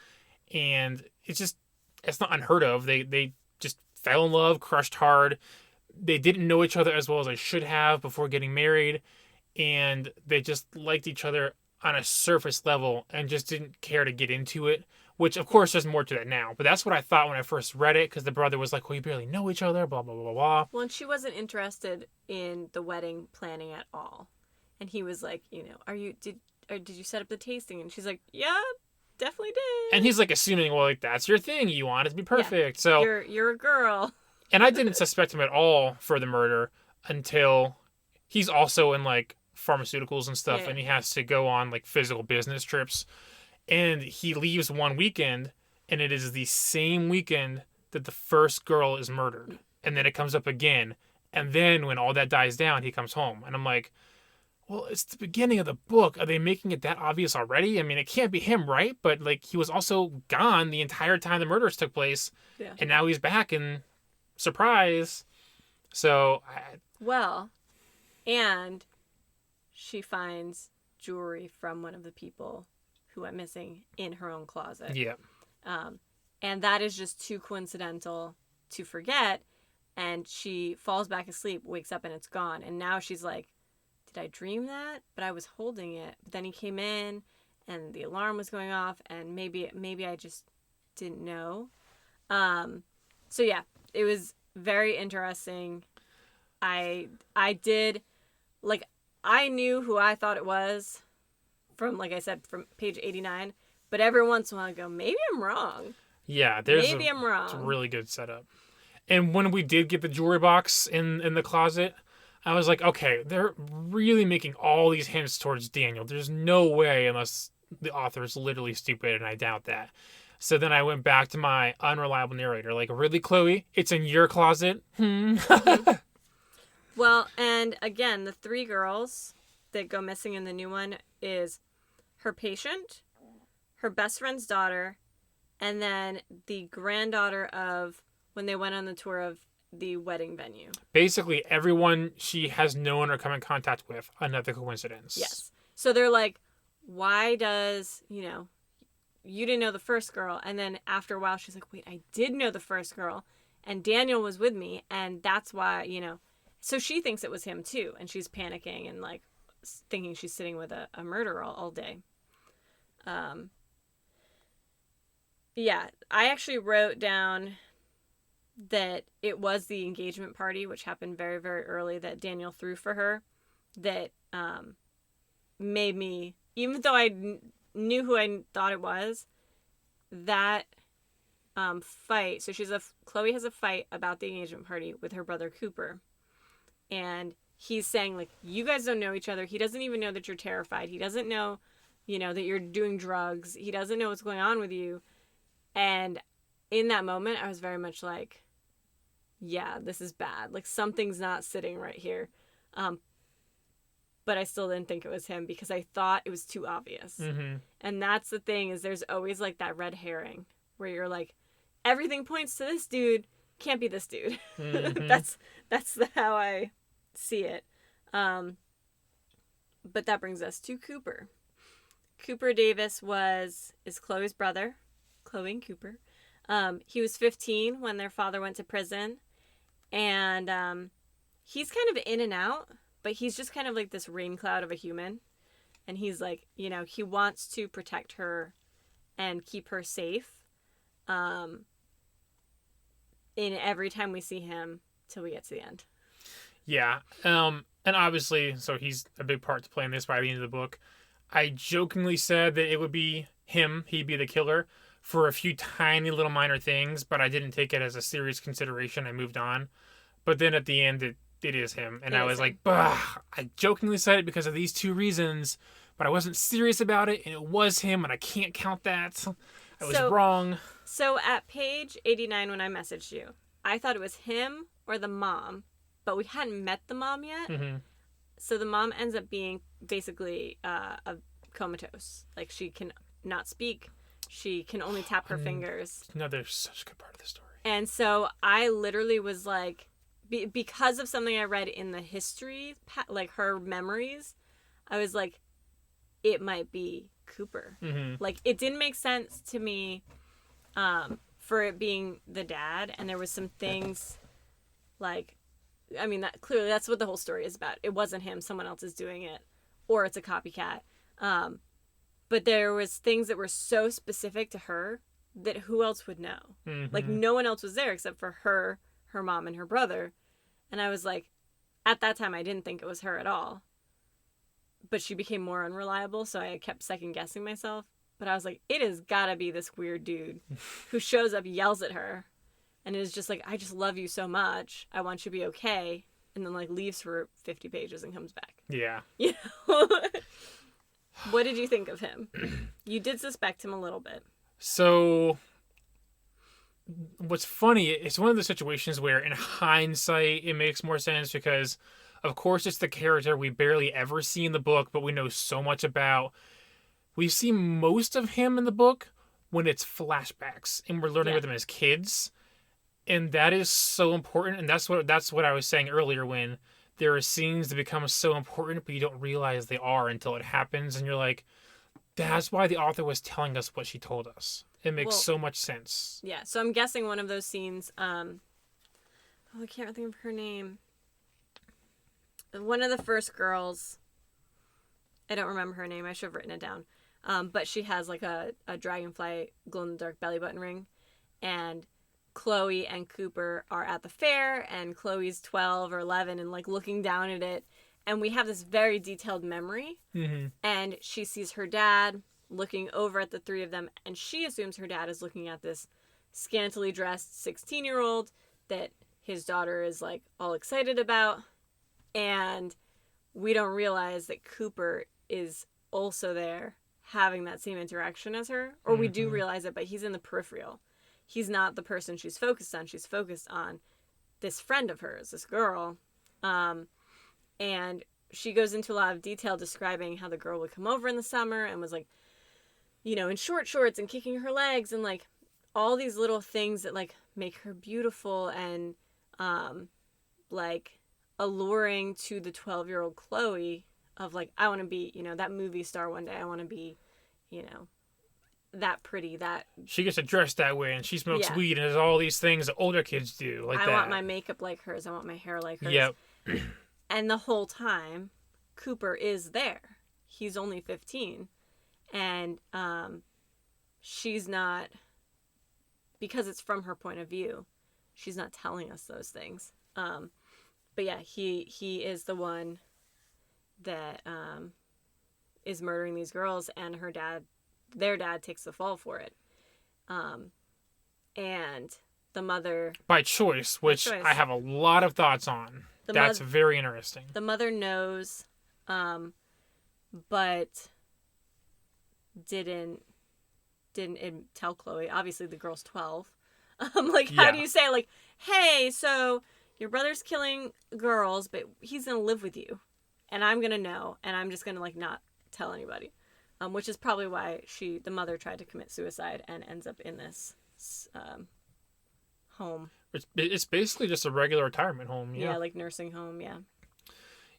And it's not unheard of. They just fell in love, crushed hard. They didn't know each other as well as they should have before getting married. And they just liked each other on a surface level and just didn't care to get into it. Which, of course, there's more to that now. But that's what I thought when I first read it, because the brother was like, well, you barely know each other, blah, blah, blah, blah. Well, and she wasn't interested in the wedding planning at all. And he was like, did you set up the tasting? And she's like, yeah, definitely did. And he's like assuming, well, like, that's your thing. You want it to be perfect. Yeah, so you're a girl. And I didn't suspect him at all for the murder until he's also in, like, pharmaceuticals and stuff, and he has to go on, like, physical business trips. And he leaves one weekend, and it is the same weekend that the first girl is murdered. And then it comes up again. And then when all that dies down, he comes home. And I'm like, well, it's the beginning of the book. Are they making it that obvious already? I mean, it can't be him, right? But, like, he was also gone the entire time the murders took place. Yeah. And now he's back, and surprise. So, and she finds jewelry from one of the people who went missing in her own closet. Yeah. And that is just too coincidental to forget. And she falls back asleep, wakes up, and it's gone. And now she's like, did I dream that? But I was holding it. But then he came in, and the alarm was going off, and maybe I just didn't know. So yeah, it was very interesting. I did, like, I knew who I thought it was from, like I said, from page 89. But every once in a while I go, maybe I'm wrong. Yeah, I'm wrong. It's a really good setup. And when we did get the jewelry box in the closet, I was like, okay, they're really making all these hints towards Daniel. There's no way, unless the author is literally stupid, and I doubt that. So then I went back to my unreliable narrator, like, really, Chloe? It's in your closet? Well, and again, the 3 girls that go missing in the new one is her patient, her best friend's daughter, and then the granddaughter of when they went on the tour of the wedding venue. Basically, everyone she has known or come in contact with, another coincidence. Yes. So they're like, why does, you didn't know the first girl. And then after a while, she's like, wait, I did know the first girl. And Daniel was with me. And that's why, So she thinks it was him too. And she's panicking and like, thinking she's sitting with a murderer all day. Yeah, I actually wrote down that it was the engagement party, which happened very, very early, that Daniel threw for her, that made me, even though I knew who I thought it was, that fight. So Chloe has a fight about the engagement party with her brother Cooper, and he's saying, like, you guys don't know each other. He doesn't even know that you're terrified. He doesn't know, that you're doing drugs. He doesn't know what's going on with you. And in that moment, I was very much like, yeah, this is bad. Like, something's not sitting right here. But I still didn't think it was him because I thought it was too obvious. Mm-hmm. And that's the thing, is there's always like that red herring where you're like, everything points to this dude, can't be this dude. Mm-hmm. That's how I see it. But that brings us to Cooper. Cooper Davis is Chloe's brother, Chloe and Cooper. He was 15 when their father went to prison, and he's kind of in and out, but he's just kind of like this rain cloud of a human. And he's like, he wants to protect her and keep her safe in every time we see him till we get to the end. Yeah. And obviously, so he's a big part to play in this by the end of the book. I jokingly said that it would be him, he'd be the killer, for a few tiny little minor things, but I didn't take it as a serious consideration. I moved on. But then at the end, it is him. And I was like, bah! I jokingly said it because of these two reasons, but I wasn't serious about it, and it was him, and I can't count that. I was wrong. So at page 89 when I messaged you, I thought it was him or the mom, but we hadn't met the mom yet. Mm-hmm. So the mom ends up being basically a comatose. Like, she can not speak. She can only tap her fingers. No, there's such a good part of the story. And so I literally was like, because of something I read in the history, like her memories, I was like, it might be Cooper. Mm-hmm. Like, it didn't make sense to me for it being the dad. And there was some things like, I mean, that's what the whole story is about. It wasn't him. Someone else is doing it, or it's a copycat. But there was things that were so specific to her that who else would know? Mm-hmm. Like, no one else was there except for her mom, and her brother. And I was like, at that time, I didn't think it was her at all. But she became more unreliable, so I kept second guessing myself. But I was like, it has got to be this weird dude who shows up, yells at her, and is just like, I just love you so much. I want you to be okay. And then, like, leaves for 50 pages and comes back. Yeah. What did you think of him? You did suspect him a little bit. So, what's funny, it's one of the situations where, in hindsight, it makes more sense because, of course, it's the character we barely ever see in the book, but we know so much about. We see most of him in the book when it's flashbacks, and we're learning with him as kids. And that is so important, and that's what I was saying earlier, when there are scenes that become so important, but you don't realize they are until it happens, and you're like, that's why the author was telling us what she told us. It makes so much sense. Yeah, so I'm guessing one of those scenes, I can't think of her name. One of the first girls, I don't remember her name, I should have written it down, but she has like a dragonfly glow-in-the-dark belly button ring, and Chloe and Cooper are at the fair, and Chloe's 12 or 11 and like looking down at it, and we have this very detailed memory. Mm-hmm. And she sees her dad looking over at the three of them, and she assumes her dad is looking at this scantily dressed 16-year-old that his daughter is like all excited about, and we don't realize that Cooper is also there having that same interaction as her, or we do realize it, but he's in the peripheral. He's not the person she's focused on. She's focused on this friend of hers, this girl. And she goes into a lot of detail describing how the girl would come over in the summer and was like, in short shorts and kicking her legs and like all these little things that like make her beautiful and like alluring to the 12-year-old Chloe of like, I want to be, that movie star one day. I want to be, that pretty, that she gets to dress that way, and she smokes weed and does all these things that older kids do. Like I want my makeup like hers. I want my hair like hers. Yep. And the whole time, Cooper is there. He's only 15. And she's not, because it's from her point of view, she's not telling us those things. But yeah, he is the one that is murdering these girls, and their dad takes the fall for it. And the mother... By choice, which I have a lot of thoughts on. That's very interesting. The mother knows, but didn't tell Chloe. Obviously, the girl's 12. How do you say, like, hey, so your brother's killing girls, but he's going to live with you. And I'm going to know, and I'm just going to, like, not tell anybody. Which is probably why the mother tried to commit suicide and ends up in this home. It's basically just a regular retirement home. Yeah, like nursing home. Yeah.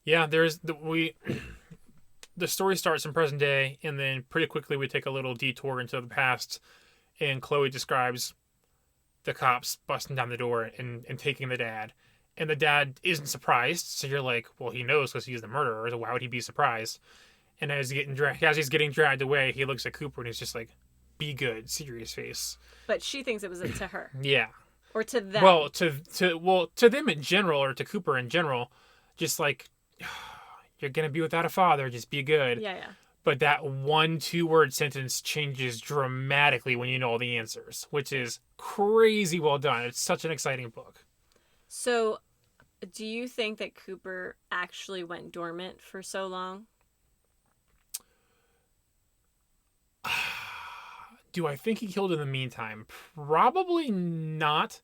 Yeah, the story starts in present day, and then pretty quickly we take a little detour into the past, and Chloe describes the cops busting down the door and taking the dad, and the dad isn't surprised. So you're like, well, he knows because he's the murderer. So why would he be surprised? And as he's getting dragged away, he looks at Cooper and he's just like, "Be good," serious face. But she thinks it was to her. Yeah. Or to them. Well, to them in general, or to Cooper in general, just like, you're gonna be without a father, just be good. Yeah. But that 1-2 word sentence changes dramatically when you know all the answers, which is crazy well done. It's such an exciting book. So, do you think that Cooper actually went dormant for so long? Do I think he killed in the meantime? Probably not.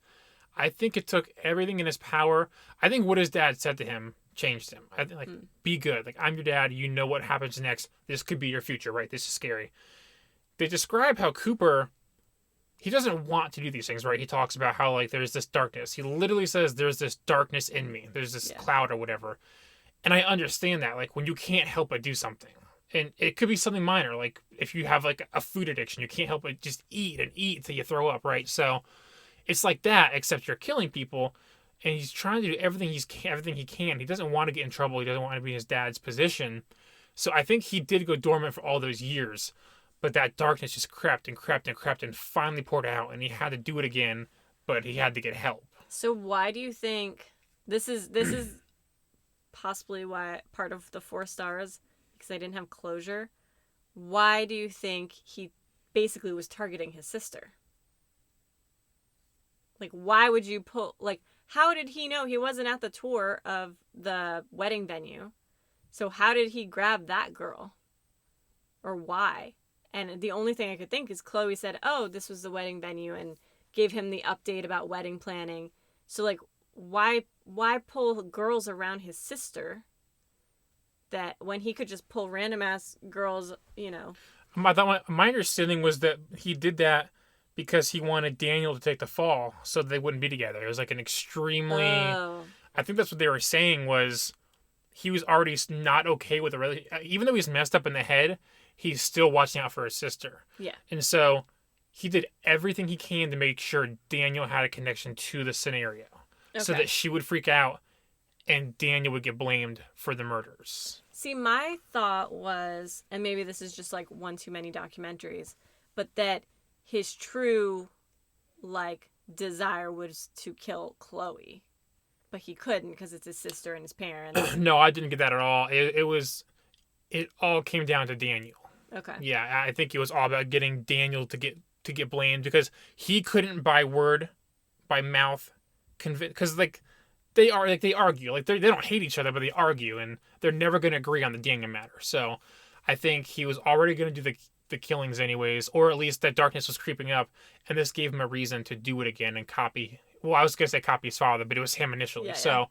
I think it took everything in his power. I think what his dad said to him changed him. I think, be good. Like, I'm your dad. You know what happens next. This could be your future, right? This is scary. They describe how Cooper, he doesn't want to do these things, right? He talks about how, like, there's this darkness. He literally says, there's this darkness in me. There's this cloud or whatever. And I understand that, like, when you can't help but do something. And it could be something minor, like if you have like a food addiction, you can't help but just eat and eat till you throw up, right? So it's like that, except you're killing people, and he's trying to do everything he can. He doesn't want to get in trouble. He doesn't want to be in his dad's position. So I think he did go dormant for all those years, but that darkness just crept and crept and crept and finally poured out, and he had to do it again, but he had to get help. So why do you think this is possibly why part of the 4 stars? Because I didn't have closure. Why do you think he basically was targeting his sister? Like, why would you how did he know? He wasn't at the tour of the wedding venue. So how did he grab that girl? Or why? And the only thing I could think is Chloe said, oh, this was the wedding venue, and gave him the update about wedding planning. So, like, why pull girls around his sister? That when he could just pull random ass girls, you know. My understanding was that he did that because he wanted Daniel to take the fall so they wouldn't be together. It was like an extremely... Oh. I think that's what they were saying was he was already not okay with the relationship. Even though he's messed up in the head, he's still watching out for his sister. Yeah. And so he did everything he can to make sure Daniel had a connection to the scenario. Okay. So that she would freak out and Daniel would get blamed for the murders. See, my thought was, and maybe this is just like one too many documentaries, but that his true, like, desire was to kill Chloe. But he couldn't because it's his sister and his parents. No, I didn't get that at all. It all came down to Daniel. Okay. Yeah, I think it was all about getting Daniel to get blamed because he couldn't by mouth convince, because like they argue, like they don't hate each other, but they argue, and they're never going to agree on the Daniel matter. So I think he was already going to do the killings anyways, or at least that darkness was creeping up, and this gave him a reason to do it again and copy. Well, I was going to say copy his father, but it was him initially. Yeah, so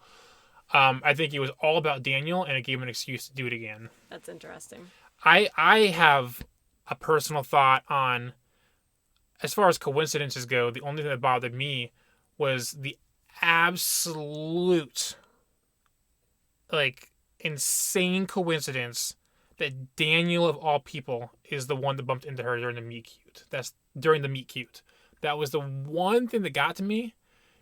I think it was all about Daniel, and it gave him an excuse to do it again. That's interesting. I have a personal thought on, as far as coincidences go, the only thing that bothered me was the absolute, like, insane coincidence that Daniel, of all people, is the one that bumped into her during the meet cute. That's during the meet cute. That was the one thing that got to me,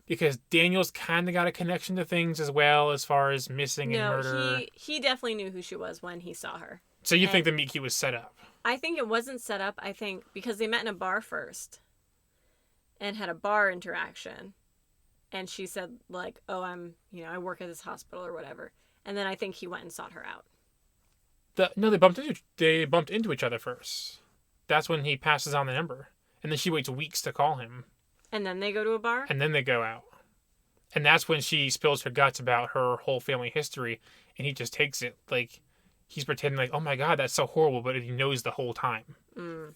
Because Daniel's kind of got a connection to things as well as far as missing and murder. He definitely knew who she was when he saw her. So you think the meet cute was set up? I think it wasn't set up. I think because they met in a bar first and had a bar interaction. And she said, like, oh, I work at this hospital or whatever. And then I think he went and sought her out. They bumped into each other first. That's when he passes on the number. And then she waits weeks to call him. And then they go to a bar? And then they go out. And that's when she spills her guts about her whole family history. And he just takes it like he's pretending like, oh my God, that's so horrible. But he knows the whole time. Mm.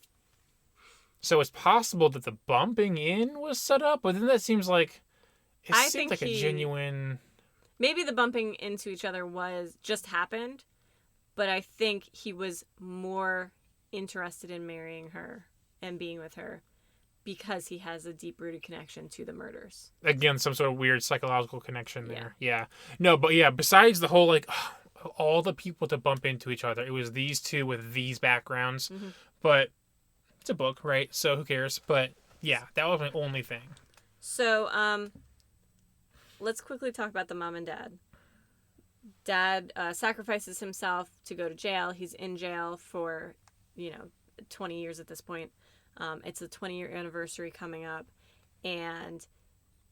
So it's possible that the bumping in was set up. But then that seems like... It seems like a genuine... Maybe the bumping into each other just happened. But I think he was more interested in marrying her and being with her because he has a deep-rooted connection to the murders. Again, some sort of weird psychological connection there. Yeah. No, but yeah, besides the whole, like, all the people to bump into each other, it was these two with these backgrounds. Mm-hmm. But it's a book, right? So who cares? But yeah, that was my only thing. So, let's quickly talk about the mom and dad. Dad sacrifices himself to go to jail. He's in jail for, 20 years at this point. It's a 20-year anniversary coming up. And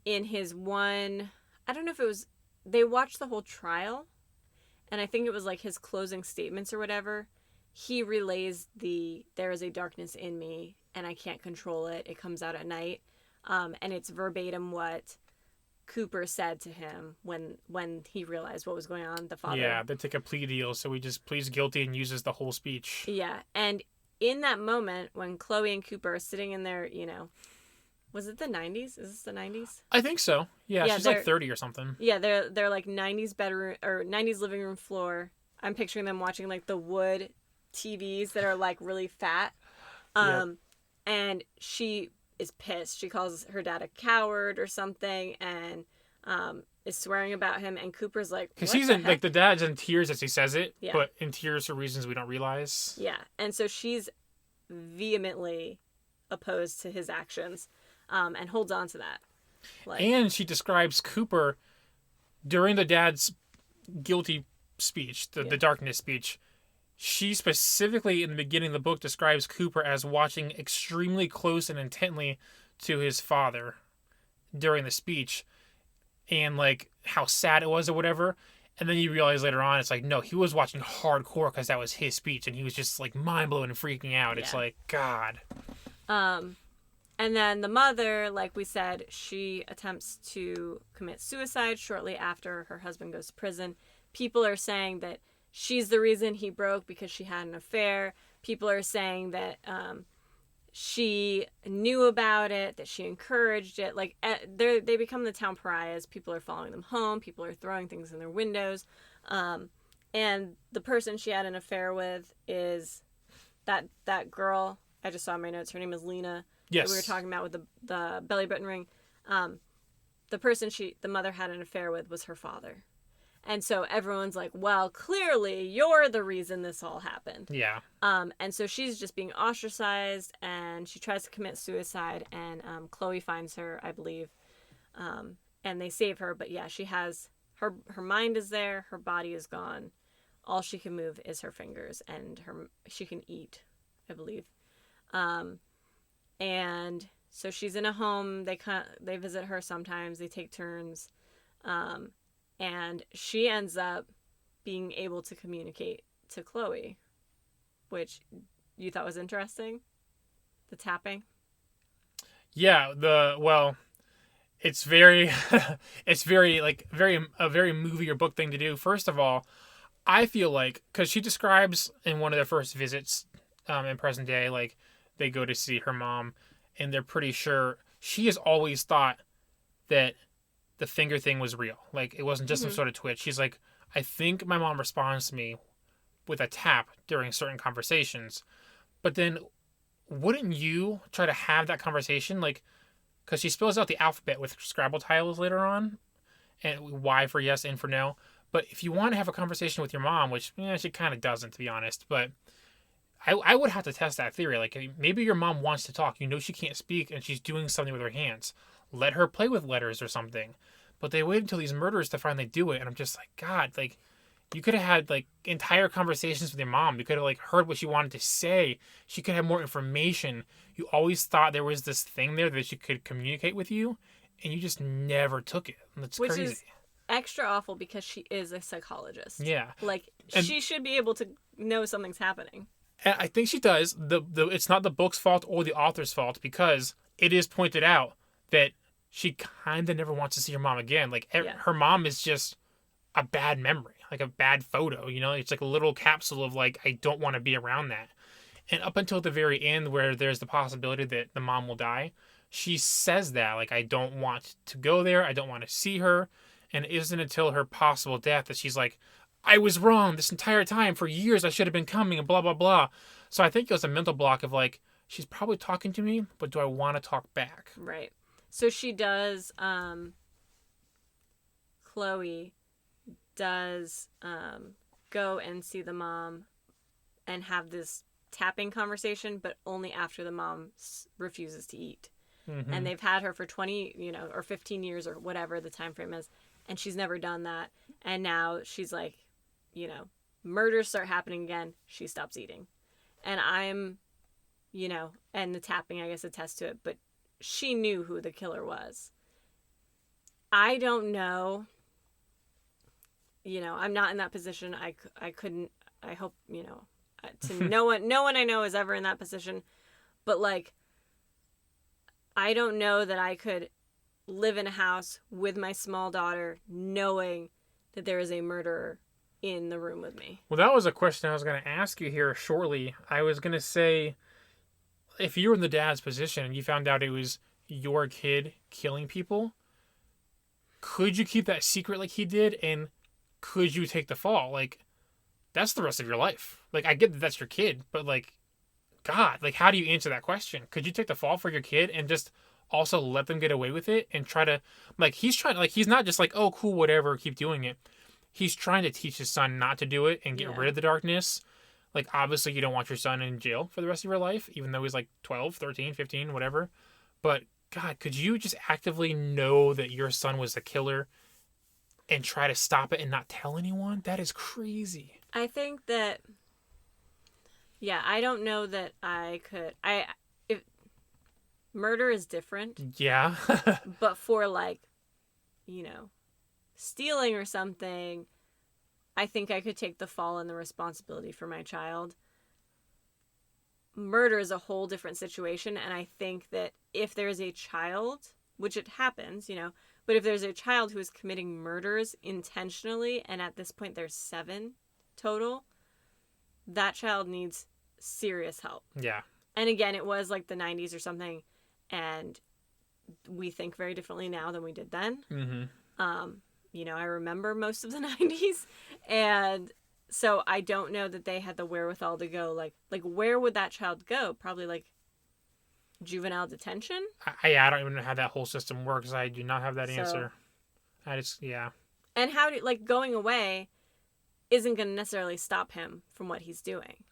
in his I don't know if it was, they watched the whole trial. And I think it was like his closing statements or whatever. He relays there is a darkness in me and I can't control it. It comes out at night. And it's verbatim what Cooper said to him when he realized what was going on, the father. Yeah, they take a plea deal, so he just pleads guilty and uses the whole speech. Yeah, and in that moment, when Chloe and Cooper are sitting in their, was it the 90s? Is this the 90s? I think so. Yeah, she's like 30 or something. Yeah, they're like 90s bedroom, or 90s living room floor. I'm picturing them watching like the wood TVs that are like really fat. Yep. And she is pissed. She calls her dad a coward or something, and is swearing about him. And Cooper's like, because he's in like the dad's in tears as he says it, but in tears for reasons we don't realize. Yeah, and so she's vehemently opposed to his actions, and holds on to that. And she describes Cooper during the dad's guilty speech, the darkness speech. She specifically, in the beginning of the book, describes Cooper as watching extremely close and intently to his father during the speech and, like, how sad it was or whatever. And then you realize later on, it's like, no, he was watching hardcore because that was his speech and he was just, like, mind-blowing and freaking out. Yeah. It's like, God. And then the mother, like we said, she attempts to commit suicide shortly after her husband goes to prison. People are saying that she's the reason he broke because she had an affair. People are saying that she knew about it, that she encouraged it. Like, they become the town pariahs. People are following them home. People are throwing things in their windows. And the person she had an affair with is that girl. I just saw in my notes. Her name is Lena. Yes. That we were talking about with the belly button ring. The person the mother had an affair with was her father. And so everyone's like, well, clearly you're the reason this all happened. Yeah. And so she's just being ostracized, and she tries to commit suicide, and Chloe finds her, I believe, and they save her. But yeah, she has her mind is there, her body is gone. All she can move is her fingers, and she can eat, I believe. And so she's in a home. They visit her sometimes. They take turns. And she ends up being able to communicate to Chloe, which you thought was interesting? The tapping? Yeah, it's very, it's very, like, a very movie or book thing to do. First of all, I feel like, because she describes in one of their first visits in present day, like, they go to see her mom, and they're pretty sure, she has always thought that the finger thing was real. Like, it wasn't just some sort of twitch. She's like, I think my mom responds to me with a tap during certain conversations. But then, wouldn't you try to have that conversation? Like, because she spells out the alphabet with Scrabble tiles later on. And Y for yes, N for no. But if you want to have a conversation with your mom, which she kind of doesn't, to be honest. But I would have to test that theory. Like, maybe your mom wants to talk. You know she can't speak, and she's doing something with her hands. let her play with letters or something. But they wait until these murderers to finally do it. And I'm just like, God, like, you could have had, like, entire conversations with your mom. You could have, like, heard what she wanted to say. She could have more information. You always thought there was this thing there that she could communicate with you, and you just never took it. That's crazy. Which is extra awful because she is a psychologist. Yeah. Like, she should be able to know something's happening. And I think she does. It's not the book's fault or the author's fault, because it is pointed out that she kind of never wants to see her mom again. Like, her mom is just a bad memory, like a bad photo, you know? It's like a little capsule of, like, I don't want to be around that. And up until the very end, where there's the possibility that the mom will die, she says that, like, I don't want to go there. I don't want to see her. And it isn't until her possible death that she's like, I was wrong this entire time. For years, I should have been coming, and blah, blah, blah. So I think it was a mental block of, like, she's probably talking to me, but do I want to talk back? Right. So she does, Chloe does go and see the mom and have this tapping conversation, but only after the mom refuses to eat. Mm-hmm. And they've had her for 20, or 15 years or whatever the time frame is, and she's never done that. And now she's like, murders start happening again. She stops eating. And I'm, and the tapping, I guess, attests to it, but she knew who the killer was. I don't know. I'm not in that position. I couldn't, I hope, no one I know is ever in that position. But, like, I don't know that I could live in a house with my small daughter knowing that there is a murderer in the room with me. Well, that was a question I was going to ask you here shortly. I was going to say, if you were in the dad's position and you found out it was your kid killing people, could you keep that secret like he did? And could you take the fall? Like, that's the rest of your life. Like, I get that that's your kid, but, like, God, like, how do you answer that question? Could you take the fall for your kid and just also let them get away with it and try to, like, he's not just like, oh, cool, whatever, keep doing it. He's trying to teach his son not to do it and get rid of the darkness. Like, obviously, you don't want your son in jail for the rest of your life, even though he's, like, 12, 13, 15, whatever. But, God, could you just actively know that your son was the killer and try to stop it and not tell anyone? That is crazy. I think that, I don't know that I could. If murder is different. Yeah. But for, like, stealing or something, I think I could take the fall and the responsibility for my child. Murder is a whole different situation, and I think that if there's a child, which it happens, but if there's a child who is committing murders intentionally, and at this point there's 7 total, that child needs serious help. Yeah. And again, it was like the 90s or something, and we think very differently now than we did then. Mm-hmm. I remember most of the 90s, and so I don't know that they had the wherewithal to go, like where would that child go? Probably, like, juvenile detention? I don't even know how that whole system works. I do not have that answer. And how do, like, going away isn't going to necessarily stop him from what he's doing.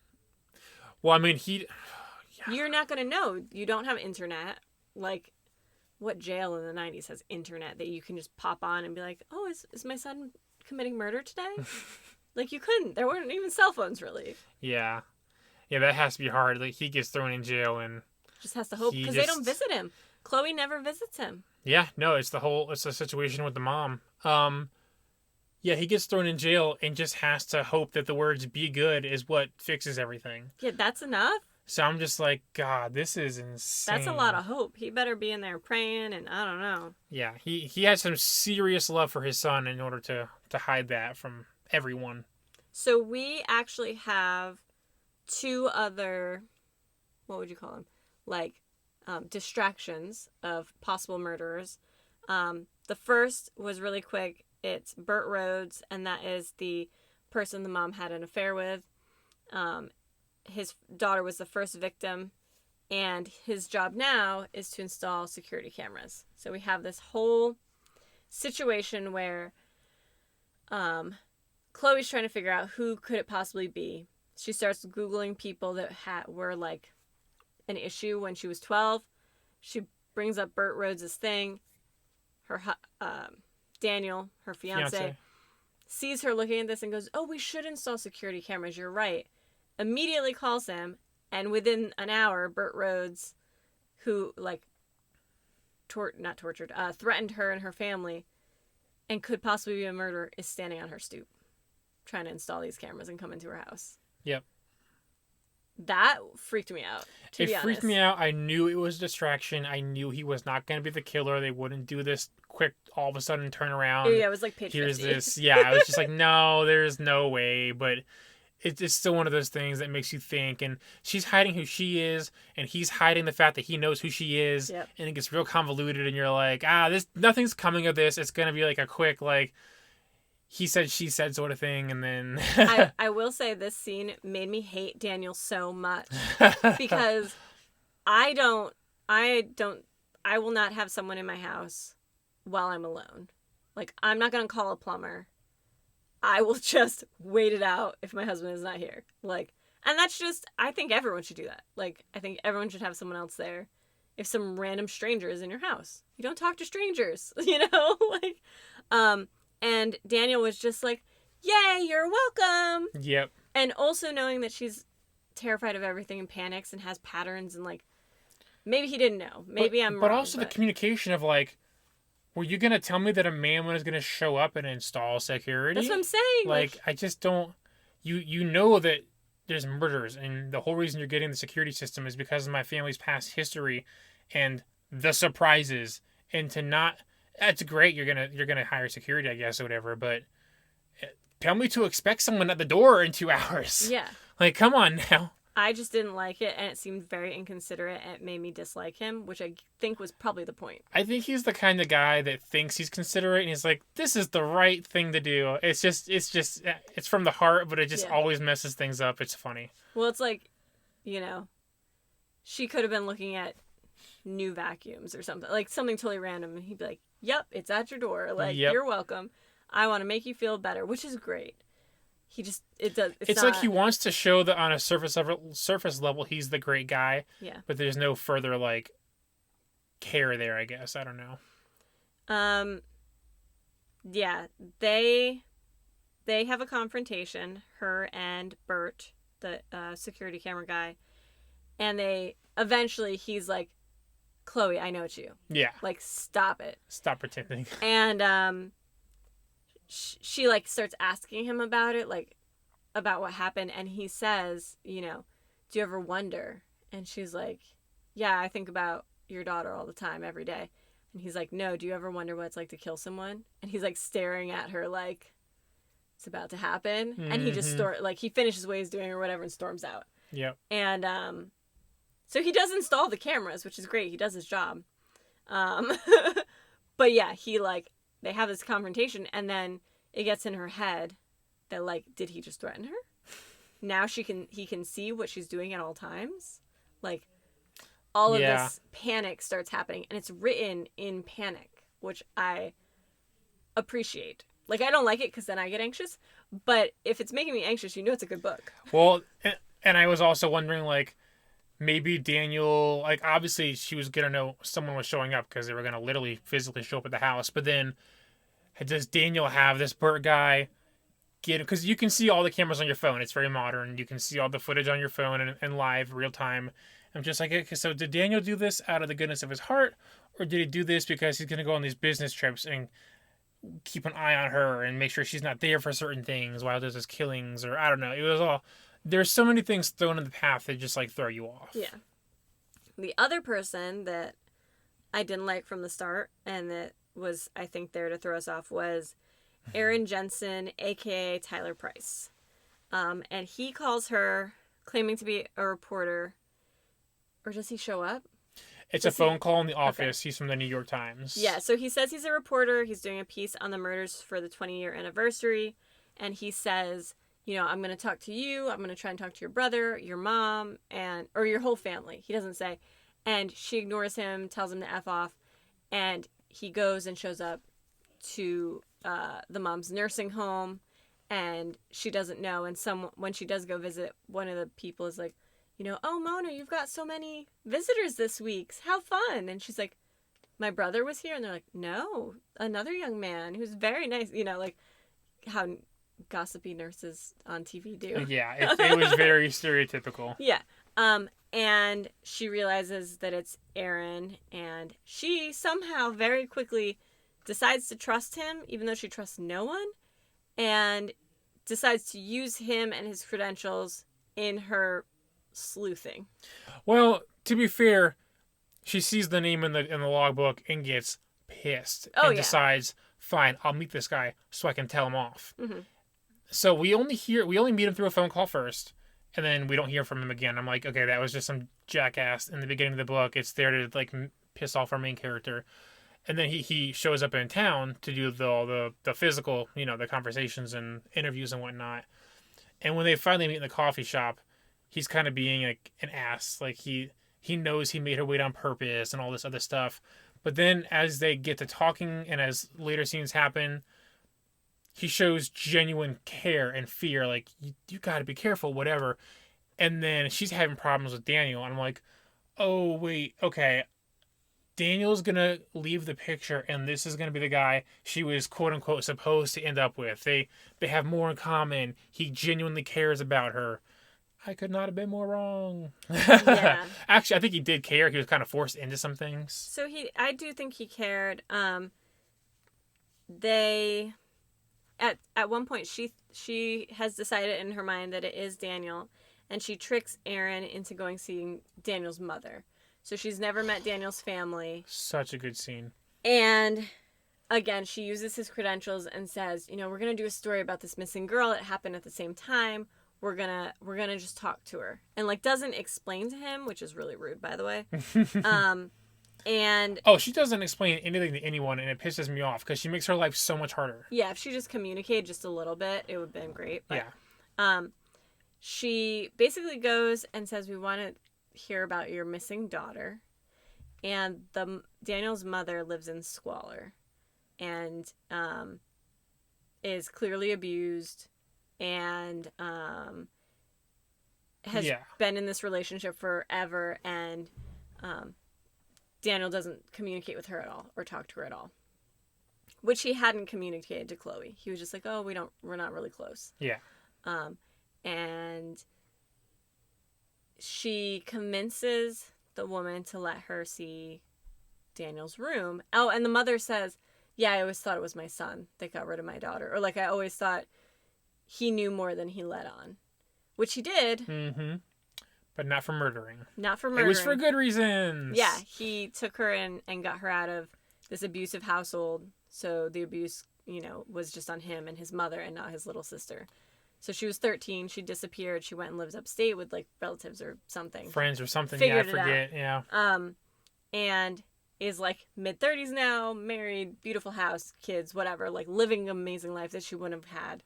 Well, I mean, you're not going to know. You don't have internet. Like, what jail in the 90s has internet that you can just pop on and be like, oh, is my son committing murder today? Like, you couldn't. There weren't even cell phones, really. Yeah. Yeah, that has to be hard. Like, he gets thrown in jail and just has to hope, because they don't visit him. Chloe never visits him. Yeah, no, it's the situation with the mom. Yeah, he gets thrown in jail and just has to hope that the words "be good" is what fixes everything. Yeah, that's enough. So I'm just like, God, this is insane. That's a lot of hope. He better be in there praying, and I don't know. Yeah, he has some serious love for his son in order to hide that from everyone. So we actually have 2 other, what would you call them? Like, distractions of possible murderers. The first was really quick. It's Burt Rhodes, and that is the person the mom had an affair with. His daughter was the first victim, and his job now is to install security cameras. So we have this whole situation where Chloe's trying to figure out who could it possibly be. She starts Googling people that were, like, an issue when she was 12. She brings up Burt Rhodes' thing. Daniel, her fiance, sees her looking at this and goes, "Oh, we should install security cameras. You're right." Immediately calls him, and within an hour, Burt Rhodes, who threatened her and her family, and could possibly be a murderer, is standing on her stoop, trying to install these cameras and come into her house. Yep. That freaked me out. It freaked me out. I knew it was a distraction. I knew he was not going to be the killer. They wouldn't do this quick, all of a sudden turn around. Yeah, it was like page 50. Here's this. Yeah, I was just like, no, there's no way. But it's still one of those things that makes you think. And she's hiding who she is, and he's hiding the fact that he knows who she is. Yep. And it gets real convoluted, and you're like, nothing's coming of this. It's going to be like a quick, like, he said, she said sort of thing, and then... I will say this scene made me hate Daniel so much, because I will not have someone in my house while I'm alone. Like, I'm not going to call a plumber. I will just wait it out if my husband is not here. Like, and that's just, I think everyone should do that. Like, I think everyone should have someone else there if some random stranger is in your house. You don't talk to strangers, you know? Like, and Daniel was just like, "Yay, you're welcome." Yep. And also knowing that she's terrified of everything and panics and has patterns, and like, maybe he didn't know. Maybe I'm wrong. But also the communication of like, were you going to tell me that a man was going to show up and install security? That's what I'm saying. Like, I just don't... You know that there's murders, and the whole reason you're getting the security system is because of my family's past history and the surprises. And to not... That's great. You're gonna hire security, I guess, or whatever. But tell me to expect someone at the door in 2 hours. Yeah. Like, come on now. I just didn't like it, and it seemed very inconsiderate, and it made me dislike him, which I think was probably the point. I think he's the kind of guy that thinks he's considerate, and he's like, "This is the right thing to do." It's from the heart, but it just always messes things up. It's funny. Well, it's like, she could have been looking at new vacuums or something, like something totally random, and he'd be like, "Yep, it's at your door. Like, You're welcome. I want to make you feel better," which is great. It's like he wants to show that on a surface level he's the great guy. Yeah. But there's no further like care there, I guess. I don't know. Yeah, they have a confrontation, her and Bert, the security camera guy, and he's like, "Chloe, I know it's you. Yeah. Like, stop it. Stop pretending." And she like starts asking him about it, like about what happened, and he says, "Do you ever wonder?" And she's like, "Yeah, I think about your daughter all the time, every day." And he's like, "No, do you ever wonder what it's like to kill someone?" And he's like staring at her like it's about to happen. Mm-hmm. And he just he finishes what he's doing or whatever and storms out. Yep. And so he does install the cameras, which is great. He does his job. But yeah, they have this confrontation, and then it gets in her head that, like, did he just threaten her? Now he can see what she's doing at all times. Like, all of this panic starts happening, and it's written in panic, which I appreciate. Like, I don't like it because then I get anxious, but if it's making me anxious, it's a good book. Well, and I was also wondering, like, maybe Daniel, like, obviously she was going to know someone was showing up because they were going to literally physically show up at the house. But then does Daniel have this Burt guy because you can see all the cameras on your phone. It's very modern. You can see all the footage on your phone and live, real time. I'm just like, okay, so did Daniel do this out of the goodness of his heart? Or did he do this because he's going to go on these business trips and keep an eye on her and make sure she's not there for certain things while there's his killings? Or I don't know. It was all... There's so many things thrown in the path that just, like, throw you off. Yeah. The other person that I didn't like from the start and that was, I think, there to throw us off was Aaron Jensen, a.k.a. Tyler Price. And he calls her, claiming to be a reporter. Or does he show up? It's a phone call in the office. Okay. He's from the New York Times. Yeah, so he says he's a reporter. He's doing a piece on the murders for the 20-year anniversary. And he says... I'm going to talk to you. I'm going to try and talk to your brother, your mom, or your whole family. He doesn't say. And she ignores him, tells him to F off. And he goes and shows up to the mom's nursing home. And she doesn't know. And when she does go visit, one of the people is like, "Oh, Mona, you've got so many visitors this week. How fun." And she's like, my brother was here? And they're like, no, another young man who's very nice, like how gossipy nurses on TV do. Yeah, it was very stereotypical. Yeah. And she realizes that it's Aaron, and she somehow very quickly decides to trust him, even though she trusts no one, and decides to use him and his credentials in her sleuthing. Well, to be fair, she sees the name in the logbook and gets pissed and decides, fine, I'll meet this guy so I can tell him off. Mm-hmm. So we only meet him through a phone call first, and then we don't hear from him again. I'm like, okay, that was just some jackass in the beginning of the book. It's there to like piss off our main character. And then he shows up in town to do the physical, the conversations and interviews and whatnot. And when they finally meet in the coffee shop, he's kind of being like an ass. Like he knows he made her wait on purpose and all this other stuff. But then as they get to talking and as later scenes happen, he shows genuine care and fear. Like, you got to be careful, whatever. And then she's having problems with Daniel. And I'm like, oh, wait, okay. Daniel's going to leave the picture, and this is going to be the guy she was, quote-unquote, supposed to end up with. They have more in common. He genuinely cares about her. I could not have been more wrong. Yeah. Actually, I think he did care. He was kind of forced into some things. So I do think he cared. At one point, she has decided in her mind that it is Daniel, and she tricks Aaron into going seeing Daniel's mother. So she's never met Daniel's family. Such a good scene. And again, she uses his credentials and says, we're going to do a story about this missing girl. It happened at the same time. We're gonna just talk to her. And like doesn't explain to him, which is really rude, by the way. And she doesn't explain anything to anyone, and it pisses me off because she makes her life so much harder. Yeah, if she just communicated just a little bit, it would have been great. But, yeah. She basically goes and says, we want to hear about your missing daughter. And Daniel's mother lives in squalor and is clearly abused and has been in this relationship forever, and Daniel doesn't communicate with her at all or talk to her at all, which he hadn't communicated to Chloe. He was just like, oh, we're not really close. Yeah. And she convinces the woman to let her see Daniel's room. Oh, and the mother says, yeah, I always thought it was my son that got rid of my daughter. Or like, I always thought he knew more than he let on. Which he did. Mm-hmm. But not for murdering. Not for murdering. It was for good reasons. Yeah, he took her in and got her out of this abusive household. So the abuse, was just on him and his mother and not his little sister. So she was 13. She disappeared. She went and lived upstate with like relatives or something. Friends or something. Figured I forget. Yeah. And is like mid-30s now, married, beautiful house, kids, whatever, like living an amazing life that she wouldn't have had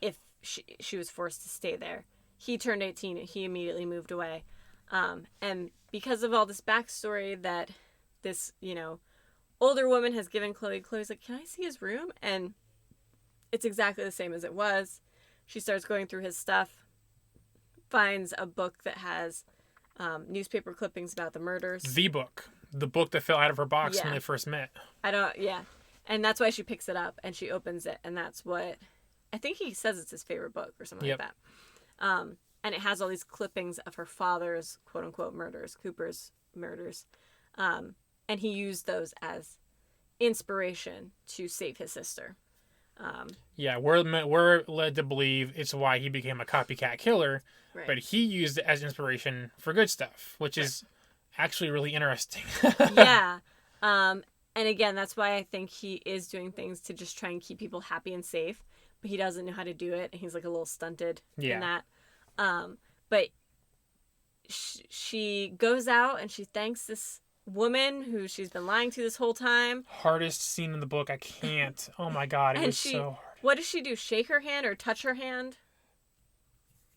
if she was forced to stay there. He turned 18 and he immediately moved away. And because of all this backstory that this, older woman has given Chloe's like, can I see his room? And it's exactly the same as it was. She starts going through his stuff, finds a book that has newspaper clippings about the murders. The book that fell out of her box when they first met. And that's why she picks it up and she opens it. And that's what, I think he says it's his favorite book or something like that. And it has all these clippings of her father's quote unquote murders, Cooper's murders. And he used those as inspiration to save his sister. We're led to believe it's why he became a copycat killer, right. But he used it as inspiration for good stuff, which is actually really interesting. Yeah. And again, that's why I think he is doing things to just try and keep people happy and safe, but he doesn't know how to do it. And he's like a little stunted in that. But she goes out and she thanks this woman who she's been lying to this whole time. Hardest scene in the book. I can't. Oh my God. It was so hard. What does she do? Shake her hand or touch her hand?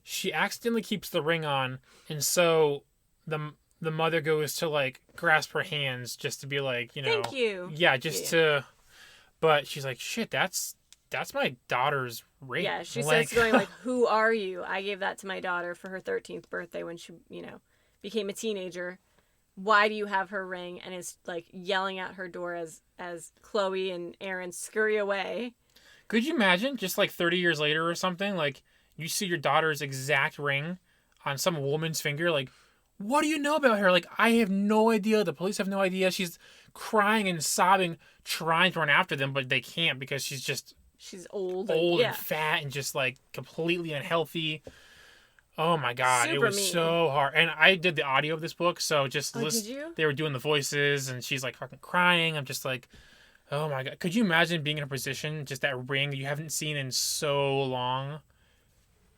She accidentally keeps the ring on. And so the mother goes to like grasp her hands just to be like, thank you. Yeah. To, but she's like, shit, that's my daughter's ring. Yeah. She starts going like, who are you? I gave that to my daughter for her 13th birthday when she, became a teenager. why do you have her ring, and is like yelling at her door as Chloe and Aaron scurry away. Could you imagine just like 30 years later or something, like you see your daughter's exact ring on some woman's finger, like, what do you know about her? Like, I have no idea. The police have no idea. She's crying and sobbing, trying to run after them, but they can't because she's old and fat and just like completely unhealthy. Oh my God, it was so hard. And I did the audio of this book, so just listen. Did you? They were doing the voices, and she's like fucking crying. I'm just like, oh my God. Could you imagine being in a position, just that ring you haven't seen in so long,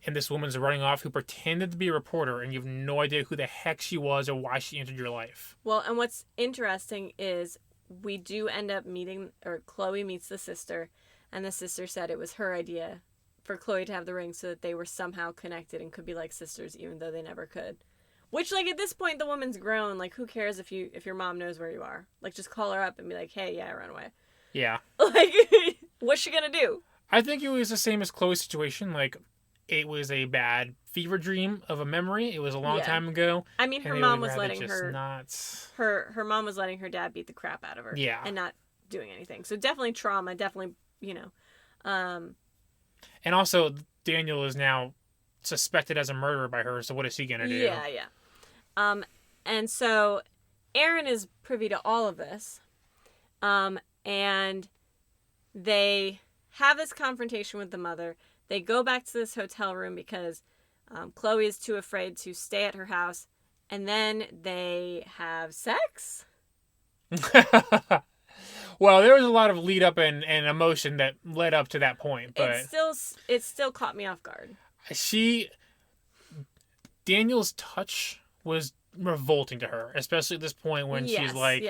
and this woman's running off who pretended to be a reporter, and you have no idea who the heck she was or why she entered your life? Well, and what's interesting is we do end up meeting, or Chloe meets the sister, and the sister said it was her idea for Chloe to have the ring so that they were somehow connected and could be like sisters, even though they never could. Which, like, at this point, the woman's grown. Like, who cares if your mom knows where you are? Like, just call her up and be like, hey, yeah, I ran away. Yeah. Like, what's she gonna do? I think it was the same as Chloe's situation. Like, it was a bad fever dream of a memory. It was a long time ago. I mean, her mom was letting her mom was letting her dad beat the crap out of her. Yeah. And not doing anything. So definitely trauma. Definitely, And also, Daniel is now suspected as a murderer by her, so what is he going to do? Yeah. And so Aaron is privy to all of this. And they have this confrontation with the mother. They go back to this hotel room because Chloe is too afraid to stay at her house. And then they have sex. Well, there was a lot of lead up and emotion that led up to that point, but it still caught me off guard. Daniel's touch was revolting to her, especially at this point when she's like,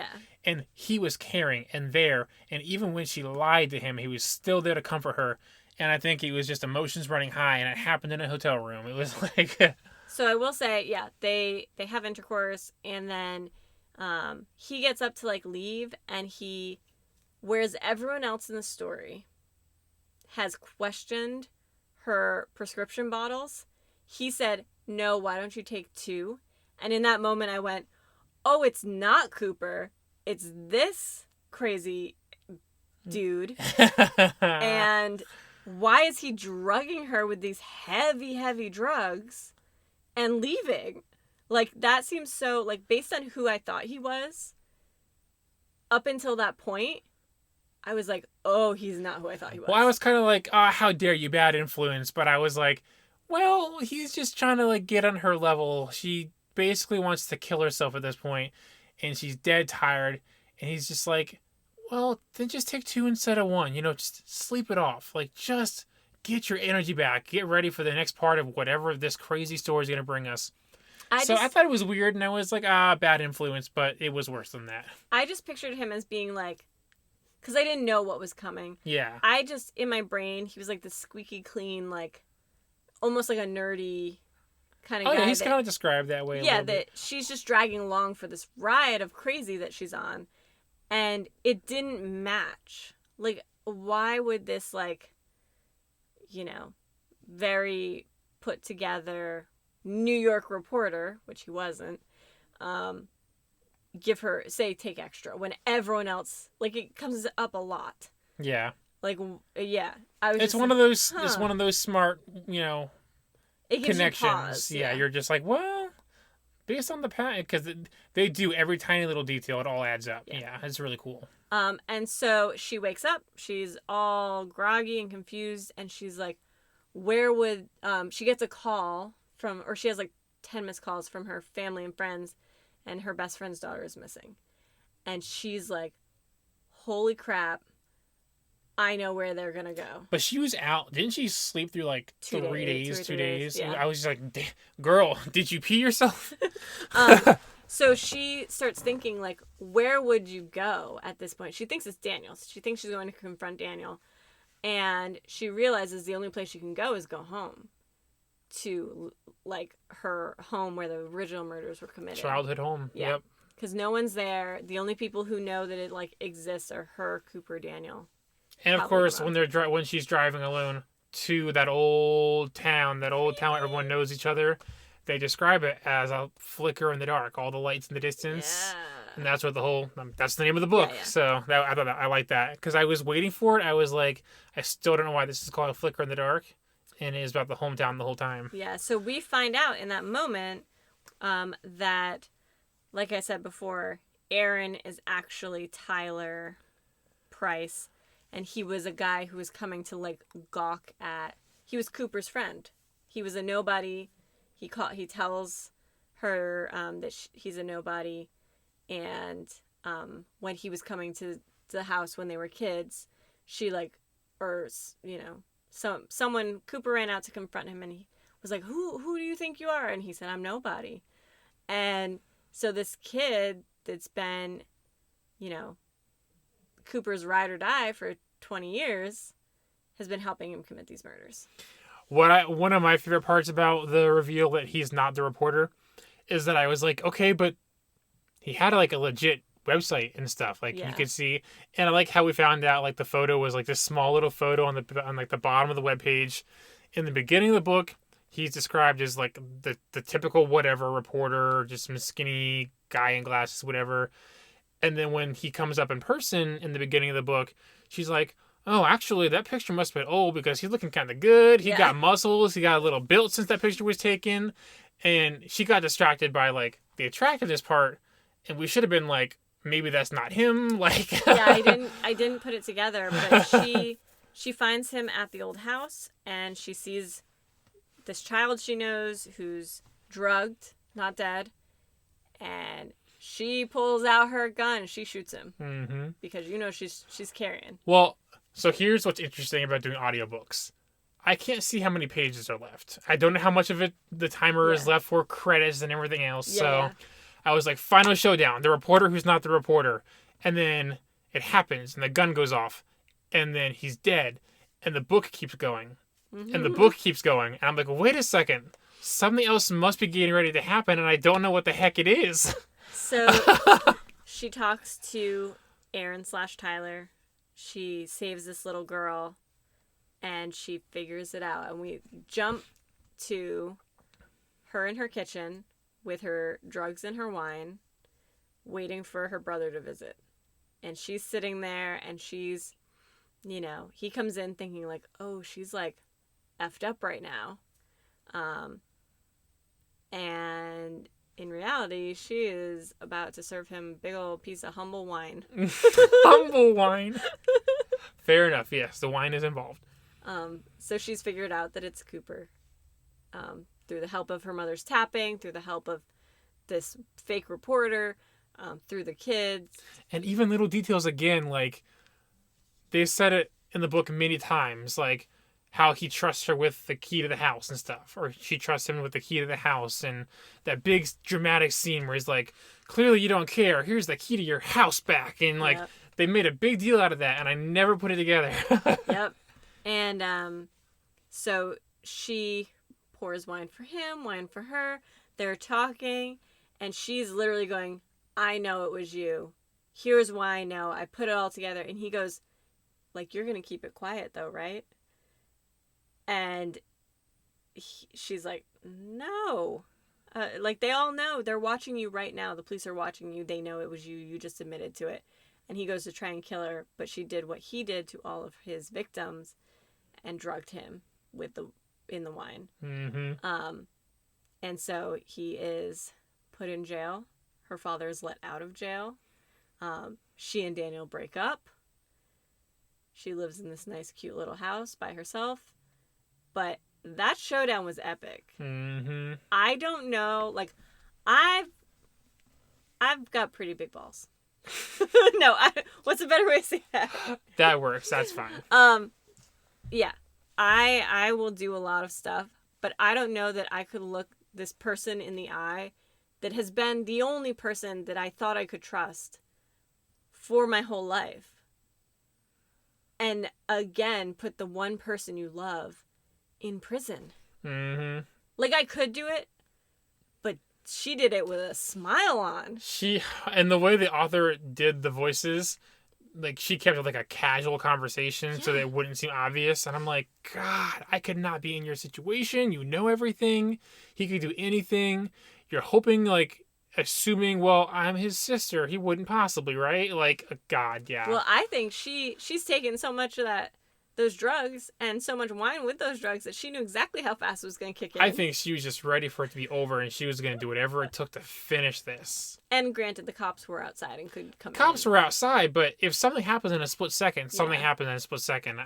and he was caring and there, and even when she lied to him, he was still there to comfort her. And I think it was just emotions running high, and it happened in a hotel room. It was like. So I will say, they have intercourse, and then he gets up to like leave, and whereas everyone else in the story has questioned her prescription bottles, he said, no, why don't you take 2? And in that moment I went, oh, it's not Cooper. It's this crazy dude. And why is he drugging her with these heavy, heavy drugs and leaving? Like, that seems so, like, based on who I thought he was, up until that point, I was like, oh, he's not who I thought he was. Well, I was kind of like, oh, how dare you, bad influence. But I was like, well, he's just trying to, like, get on her level. She basically wants to kill herself at this point, and she's dead tired. And he's just like, well, then just take 2 instead of 1. Just sleep it off. Like, just get your energy back. Get ready for the next part of whatever this crazy story is going to bring us. I thought it was weird, and I was like, bad influence, but it was worse than that. I just pictured him as being like, because I didn't know what was coming. Yeah. I just, in my brain, he was like this squeaky clean, like, almost like a nerdy kind of guy. Oh, yeah, he's kind of described that way. Yeah, that she's just dragging along for this ride of crazy that she's on. And it didn't match. Like, why would this, like, very put together New York reporter, which he wasn't, give her, take extra when everyone else, like, it comes up a lot. Yeah. Like, yeah. It's one of those, it's one of those smart, connections. You pause, yeah, you're just like, well, based on the pattern, because they do every tiny little detail, it all adds up. Yeah, it's really cool. And so she wakes up, she's all groggy and confused, and she's like, where would, she gets a call or she has like 10 missed calls from her family and friends, and her best friend's daughter is missing. And she's like, holy crap, I know where they're going to go. But she was out. Didn't she sleep through like 2 days? Yeah. I was just like, girl, did you pee yourself? So she starts thinking, like, where would you go at this point? She thinks it's Daniel. She thinks she's going to confront Daniel. And she realizes the only place she can go is go home. To, like, her home where the original murders were committed. Childhood home. Yeah. Yep. Because no one's there. The only people who know that it, like, exists are her, Cooper, Daniel. And of course, when she's driving alone to that old town where everyone knows each other, they describe it as a flicker in the dark, all the lights in the distance. Yeah. And that's what that's the name of the book. Yeah. So I thought I like that because I was waiting for it. I was like, I still don't know why this is called a flicker in the dark. And it is about the hometown the whole time. Yeah. So we find out in that moment that, like I said before, Aaron is actually Tyler Price. And he was a guy who was coming to like gawk at. He was Cooper's friend. He was a nobody. He tells her that he's a nobody, and when he was coming to the house when they were kids, she someone Cooper ran out to confront him, and he was like, "Who do you think you are?" And he said, "I'm nobody." And so this kid that's been, Cooper's ride or die for 20 years has been helping him commit these murders. One of my favorite parts about the reveal that he's not the reporter is that I was like, okay, but he had like a legit website and stuff. Like you could see, and I like how we found out like the photo was like this small little photo on like the bottom of the webpage. In the beginning of the book, he's described as like the typical whatever reporter, just some skinny guy in glasses, whatever. And then when he comes up in person in the beginning of the book, she's like, oh, actually, that picture must have been old because he's looking kind of good. He got muscles. He got a little built since that picture was taken. And she got distracted by, like, the attractiveness part. And we should have been like, maybe that's not him. Like, yeah, I didn't put it together. But she finds him at the old house. And she sees this child she knows who's drugged, not dead. And she pulls out her gun. She shoots him. Mm-hmm. Because she's carrying. Well, so here's what's interesting about doing audiobooks. I can't see how many pages are left. I don't know how much of it the timer is left for credits and everything else. I was like, final showdown. The reporter who's not the reporter. And then it happens and the gun goes off. And then he's dead. And the book keeps going. Mm-hmm. And the book keeps going. And I'm like, wait a second. Something else must be getting ready to happen. And I don't know what the heck it is. So she talks to Aaron/Tyler. She saves this little girl, and she figures it out. And we jump to her in her kitchen with her drugs and her wine, waiting for her brother to visit. And she's sitting there, and she's, he comes in thinking like, oh, she's like effed up right now. And in reality, she is about to serve him a big old piece of humble wine. Humble wine. Fair enough. Yes, the wine is involved. So she's figured out that it's Cooper. Through the help of her mother's tapping, through the help of this fake reporter, through the kids. And even little details again, like they said it in the book many times, like how he trusts her with the key to the house and stuff, or she trusts him with the key to the house, and that big dramatic scene where he's like, clearly you don't care, here's the key to your house back, and like they made a big deal out of that, and I never put it together. Yep. And so she pours wine for him, wine for her, they're talking, and she's literally going, I know it was you, here's why I know, I put it all together. And he goes, like, you're gonna keep it quiet though, right? And she's like, no. Like, they all know. They're watching you right now. The police are watching you. They know it was you. You just admitted to it. And he goes to try and kill her, but she did what he did to all of his victims and drugged him in the wine. Mm-hmm. And so he is put in jail. Her father is let out of jail. She and Daniel break up. She lives in this nice, cute little house by herself. But that showdown was epic. Mm-hmm. I don't know. Like, I've got pretty big balls. No, what's a better way to say that? That works. That's fine. Yeah. I will do a lot of stuff, but I don't know that I could look this person in the eye that has been the only person that I thought I could trust for my whole life. And again, put the one person you love in prison. Mm-hmm. Like, I could do it, but she did it with a smile on. And the way the author did the voices like she kept it like a casual conversation so that it wouldn't seem obvious. And I'm like, God, I could not be in your situation. You know everything. He could do anything. You're hoping, like, assuming, well, I'm his sister. He wouldn't possibly, right? Like, God, yeah. Well, I think she's taken so much of those drugs and so much wine with those drugs that she knew exactly how fast it was going to kick in. I think she was just ready for it to be over and she was going to do whatever it took to finish this. And granted, the cops were outside and could come in. Cops were outside, but if something happens in a split second, something happens in a split second.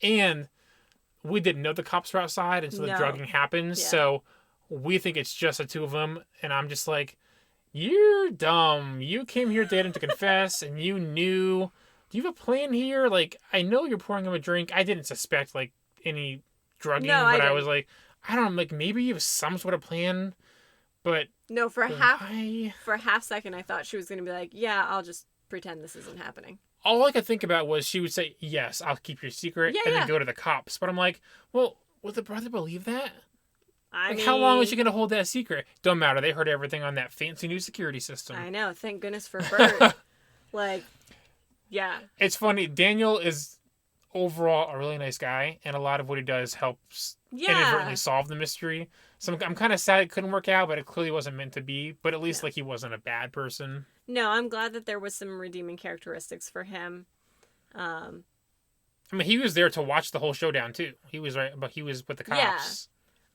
And we didn't know the cops were outside until the drugging happens, so we think it's just the two of them. And I'm just like, you're dumb. You came here dating to confess, and you knew... Do you have a plan here? Like, I know you're pouring him a drink. I didn't suspect, like, any drugging, but I was like, I don't know, like, maybe you have some sort of plan, but... No, for a half second, I thought she was going to be like, yeah, I'll just pretend this isn't happening. All I could think about was she would say, yes, I'll keep your secret, and then go to the cops. But I'm like, well, would the brother believe that? I mean, how long is she going to hold that secret? Don't matter. They heard everything on that fancy new security system. I know. Thank goodness for Bert. Like... Yeah. It's funny. Daniel is overall a really nice guy, and a lot of what he does helps inadvertently solve the mystery. So I'm kind of sad it couldn't work out, but it clearly wasn't meant to be. But at least like he wasn't a bad person. No, I'm glad that there was some redeeming characteristics for him. I mean, he was there to watch the whole showdown too. He was but he was with the cops.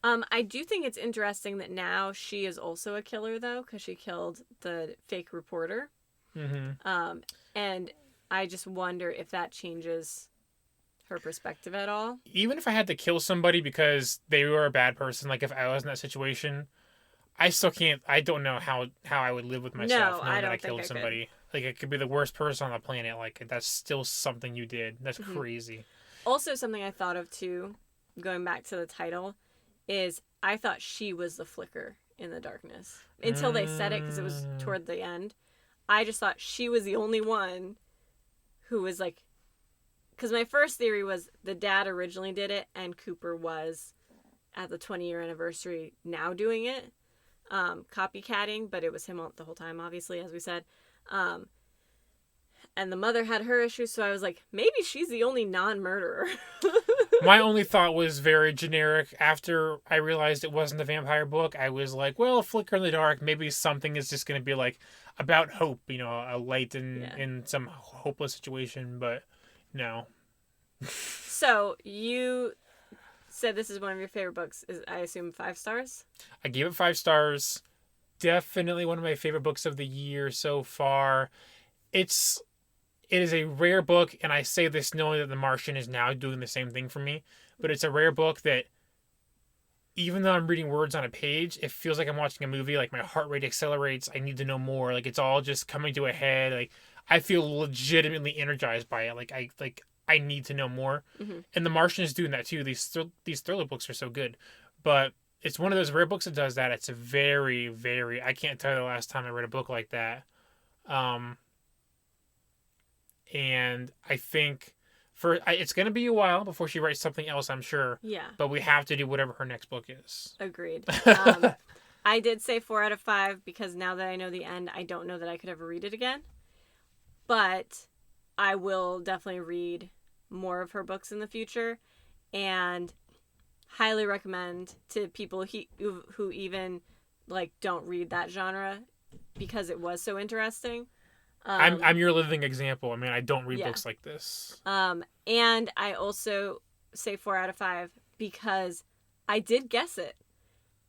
Yeah. I do think it's interesting that now she is also a killer, though, because she killed the fake reporter. Mm-hmm. And I just wonder if that changes her perspective at all. Even if I had to kill somebody because they were a bad person, like if I was in that situation, I still can't. I don't know how I would live with myself knowing that I killed somebody. Like, it could be the worst person on the planet. Like, that's still something you did. That's crazy. Also, something I thought of too, going back to the title, is I thought she was the flicker in the darkness until they said it, because it was toward the end. I just thought she was the only one who was like, because my first theory was the dad originally did it and Cooper was at the 20-year anniversary now doing it, copycatting, but it was him the whole time, obviously, as we said. And the mother had her issues, so I was like, maybe she's the only non-murderer. My only thought was very generic. After I realized it wasn't a vampire book, I was like, well, Flicker in the Dark, maybe something is just going to be like about hope, you know, a light in some hopeless situation, but no. So you said this is one of your favorite books. I assume 5 stars? I gave it 5 stars. Definitely one of my favorite books of the year so far. It is a rare book, and I say this knowing that The Martian is now doing the same thing for me, but it's a rare book that even though I'm reading words on a page, it feels like I'm watching a movie. Like, my heart rate accelerates. I need to know more. Like, it's all just coming to a head. Like, I feel legitimately energized by it. I need to know more. Mm-hmm. And The Martian is doing that too. These thriller books are so good. But it's one of those rare books that does that. It's a very, very... I can't tell you the last time I read a book like that. And I think it's going to be a while before she writes something else, I'm sure. Yeah. But we have to do whatever her next book is. Agreed. I did say 4 out of 5 because now that I know the end, I don't know that I could ever read it again. But I will definitely read more of her books in the future, and highly recommend to people who even like don't read that genre because it was so interesting. I'm your living example. I mean, I don't read books like this. And I also say 4 out of 5 because I did guess it.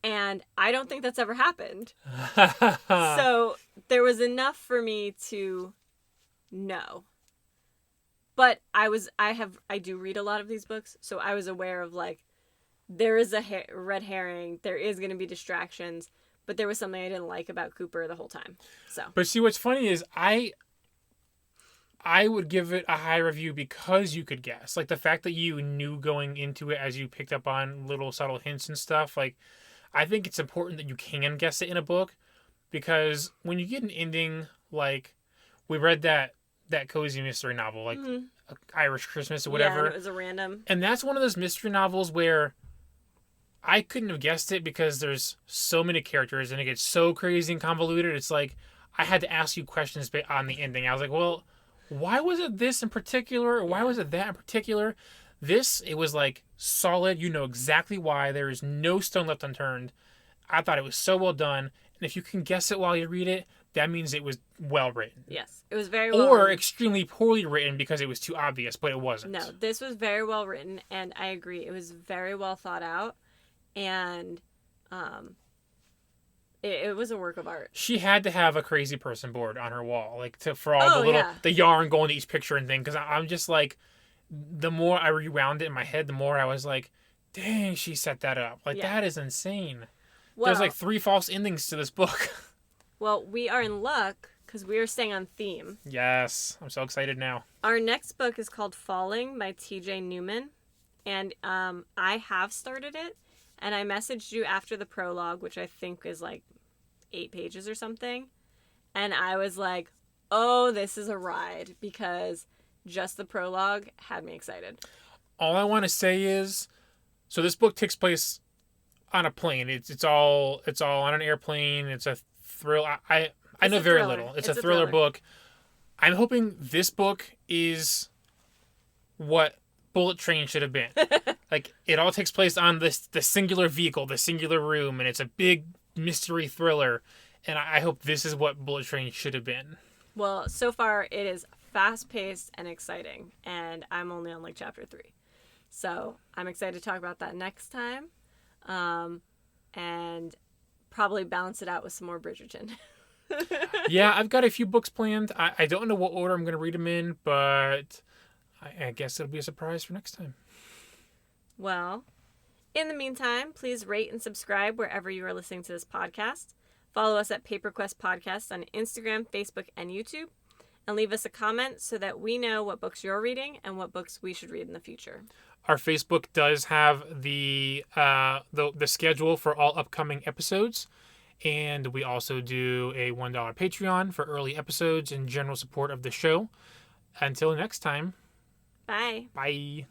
And I don't think that's ever happened. So there was enough for me to know. But I do read a lot of these books, so I was aware of, like, there is a red herring, there is going to be distractions, but there was something I didn't like about Cooper the whole time. So. But see, what's funny is I would give it a high review because you could guess. Like, the fact that you knew going into it as you picked up on little subtle hints and stuff, like, I think it's important that you can guess it in a book, because when you get an ending, like, we read that cozy mystery novel, like Irish Christmas or whatever. Yeah, it was a random. And that's one of those mystery novels where I couldn't have guessed it because there's so many characters and it gets so crazy and convoluted. It's like I had to ask you questions on the ending. I was like, well, why was it this in particular? Or why was it that in particular? This, it was like solid. You know exactly why. There is no stone left unturned. I thought it was so well done. And if you can guess it while you read it, that means it was well written. Yes, it was very well written. Or written. Extremely poorly written because it was too obvious, but it wasn't. No, this was very well written, and I agree. It was very well thought out, and it was a work of art. She had to have a crazy person board on her wall, like for all the yarn going to each picture and thing. Because I'm just like, the more I rewound it in my head, the more I was like, dang, she set that up. Like that is insane. Well, there's like 3 false endings to this book. Well, we are in luck because we are staying on theme. Yes, I'm so excited now. Our next book is called Falling by T.J. Newman, and I have started it. And I messaged you after the prologue, which I think is like 8 pages or something. And I was like, oh, this is a ride, because just the prologue had me excited. All I want to say is, so this book takes place on a plane. It's all on an airplane. It's a thrill. I know very little. It's a thriller book. I'm hoping this book is what Bullet Train should have been. Like, it all takes place on the singular vehicle, the singular room, and it's a big mystery thriller. And I hope this is what Bullet Train should have been. Well, so far it is fast-paced and exciting, and I'm only on like chapter 3. So I'm excited to talk about that next time, and probably balance it out with some more Bridgerton. Yeah, I've got a few books planned. I don't know what order I'm going to read them in, but I guess it'll be a surprise for next time. Well, in the meantime, please rate and subscribe wherever you are listening to this podcast. Follow us at Paper Quest Podcast on Instagram, Facebook, and YouTube. And leave us a comment so that we know what books you're reading and what books we should read in the future. Our Facebook does have the schedule for all upcoming episodes. And we also do a $1 Patreon for early episodes and general support of the show. Until next time. Bye. Bye.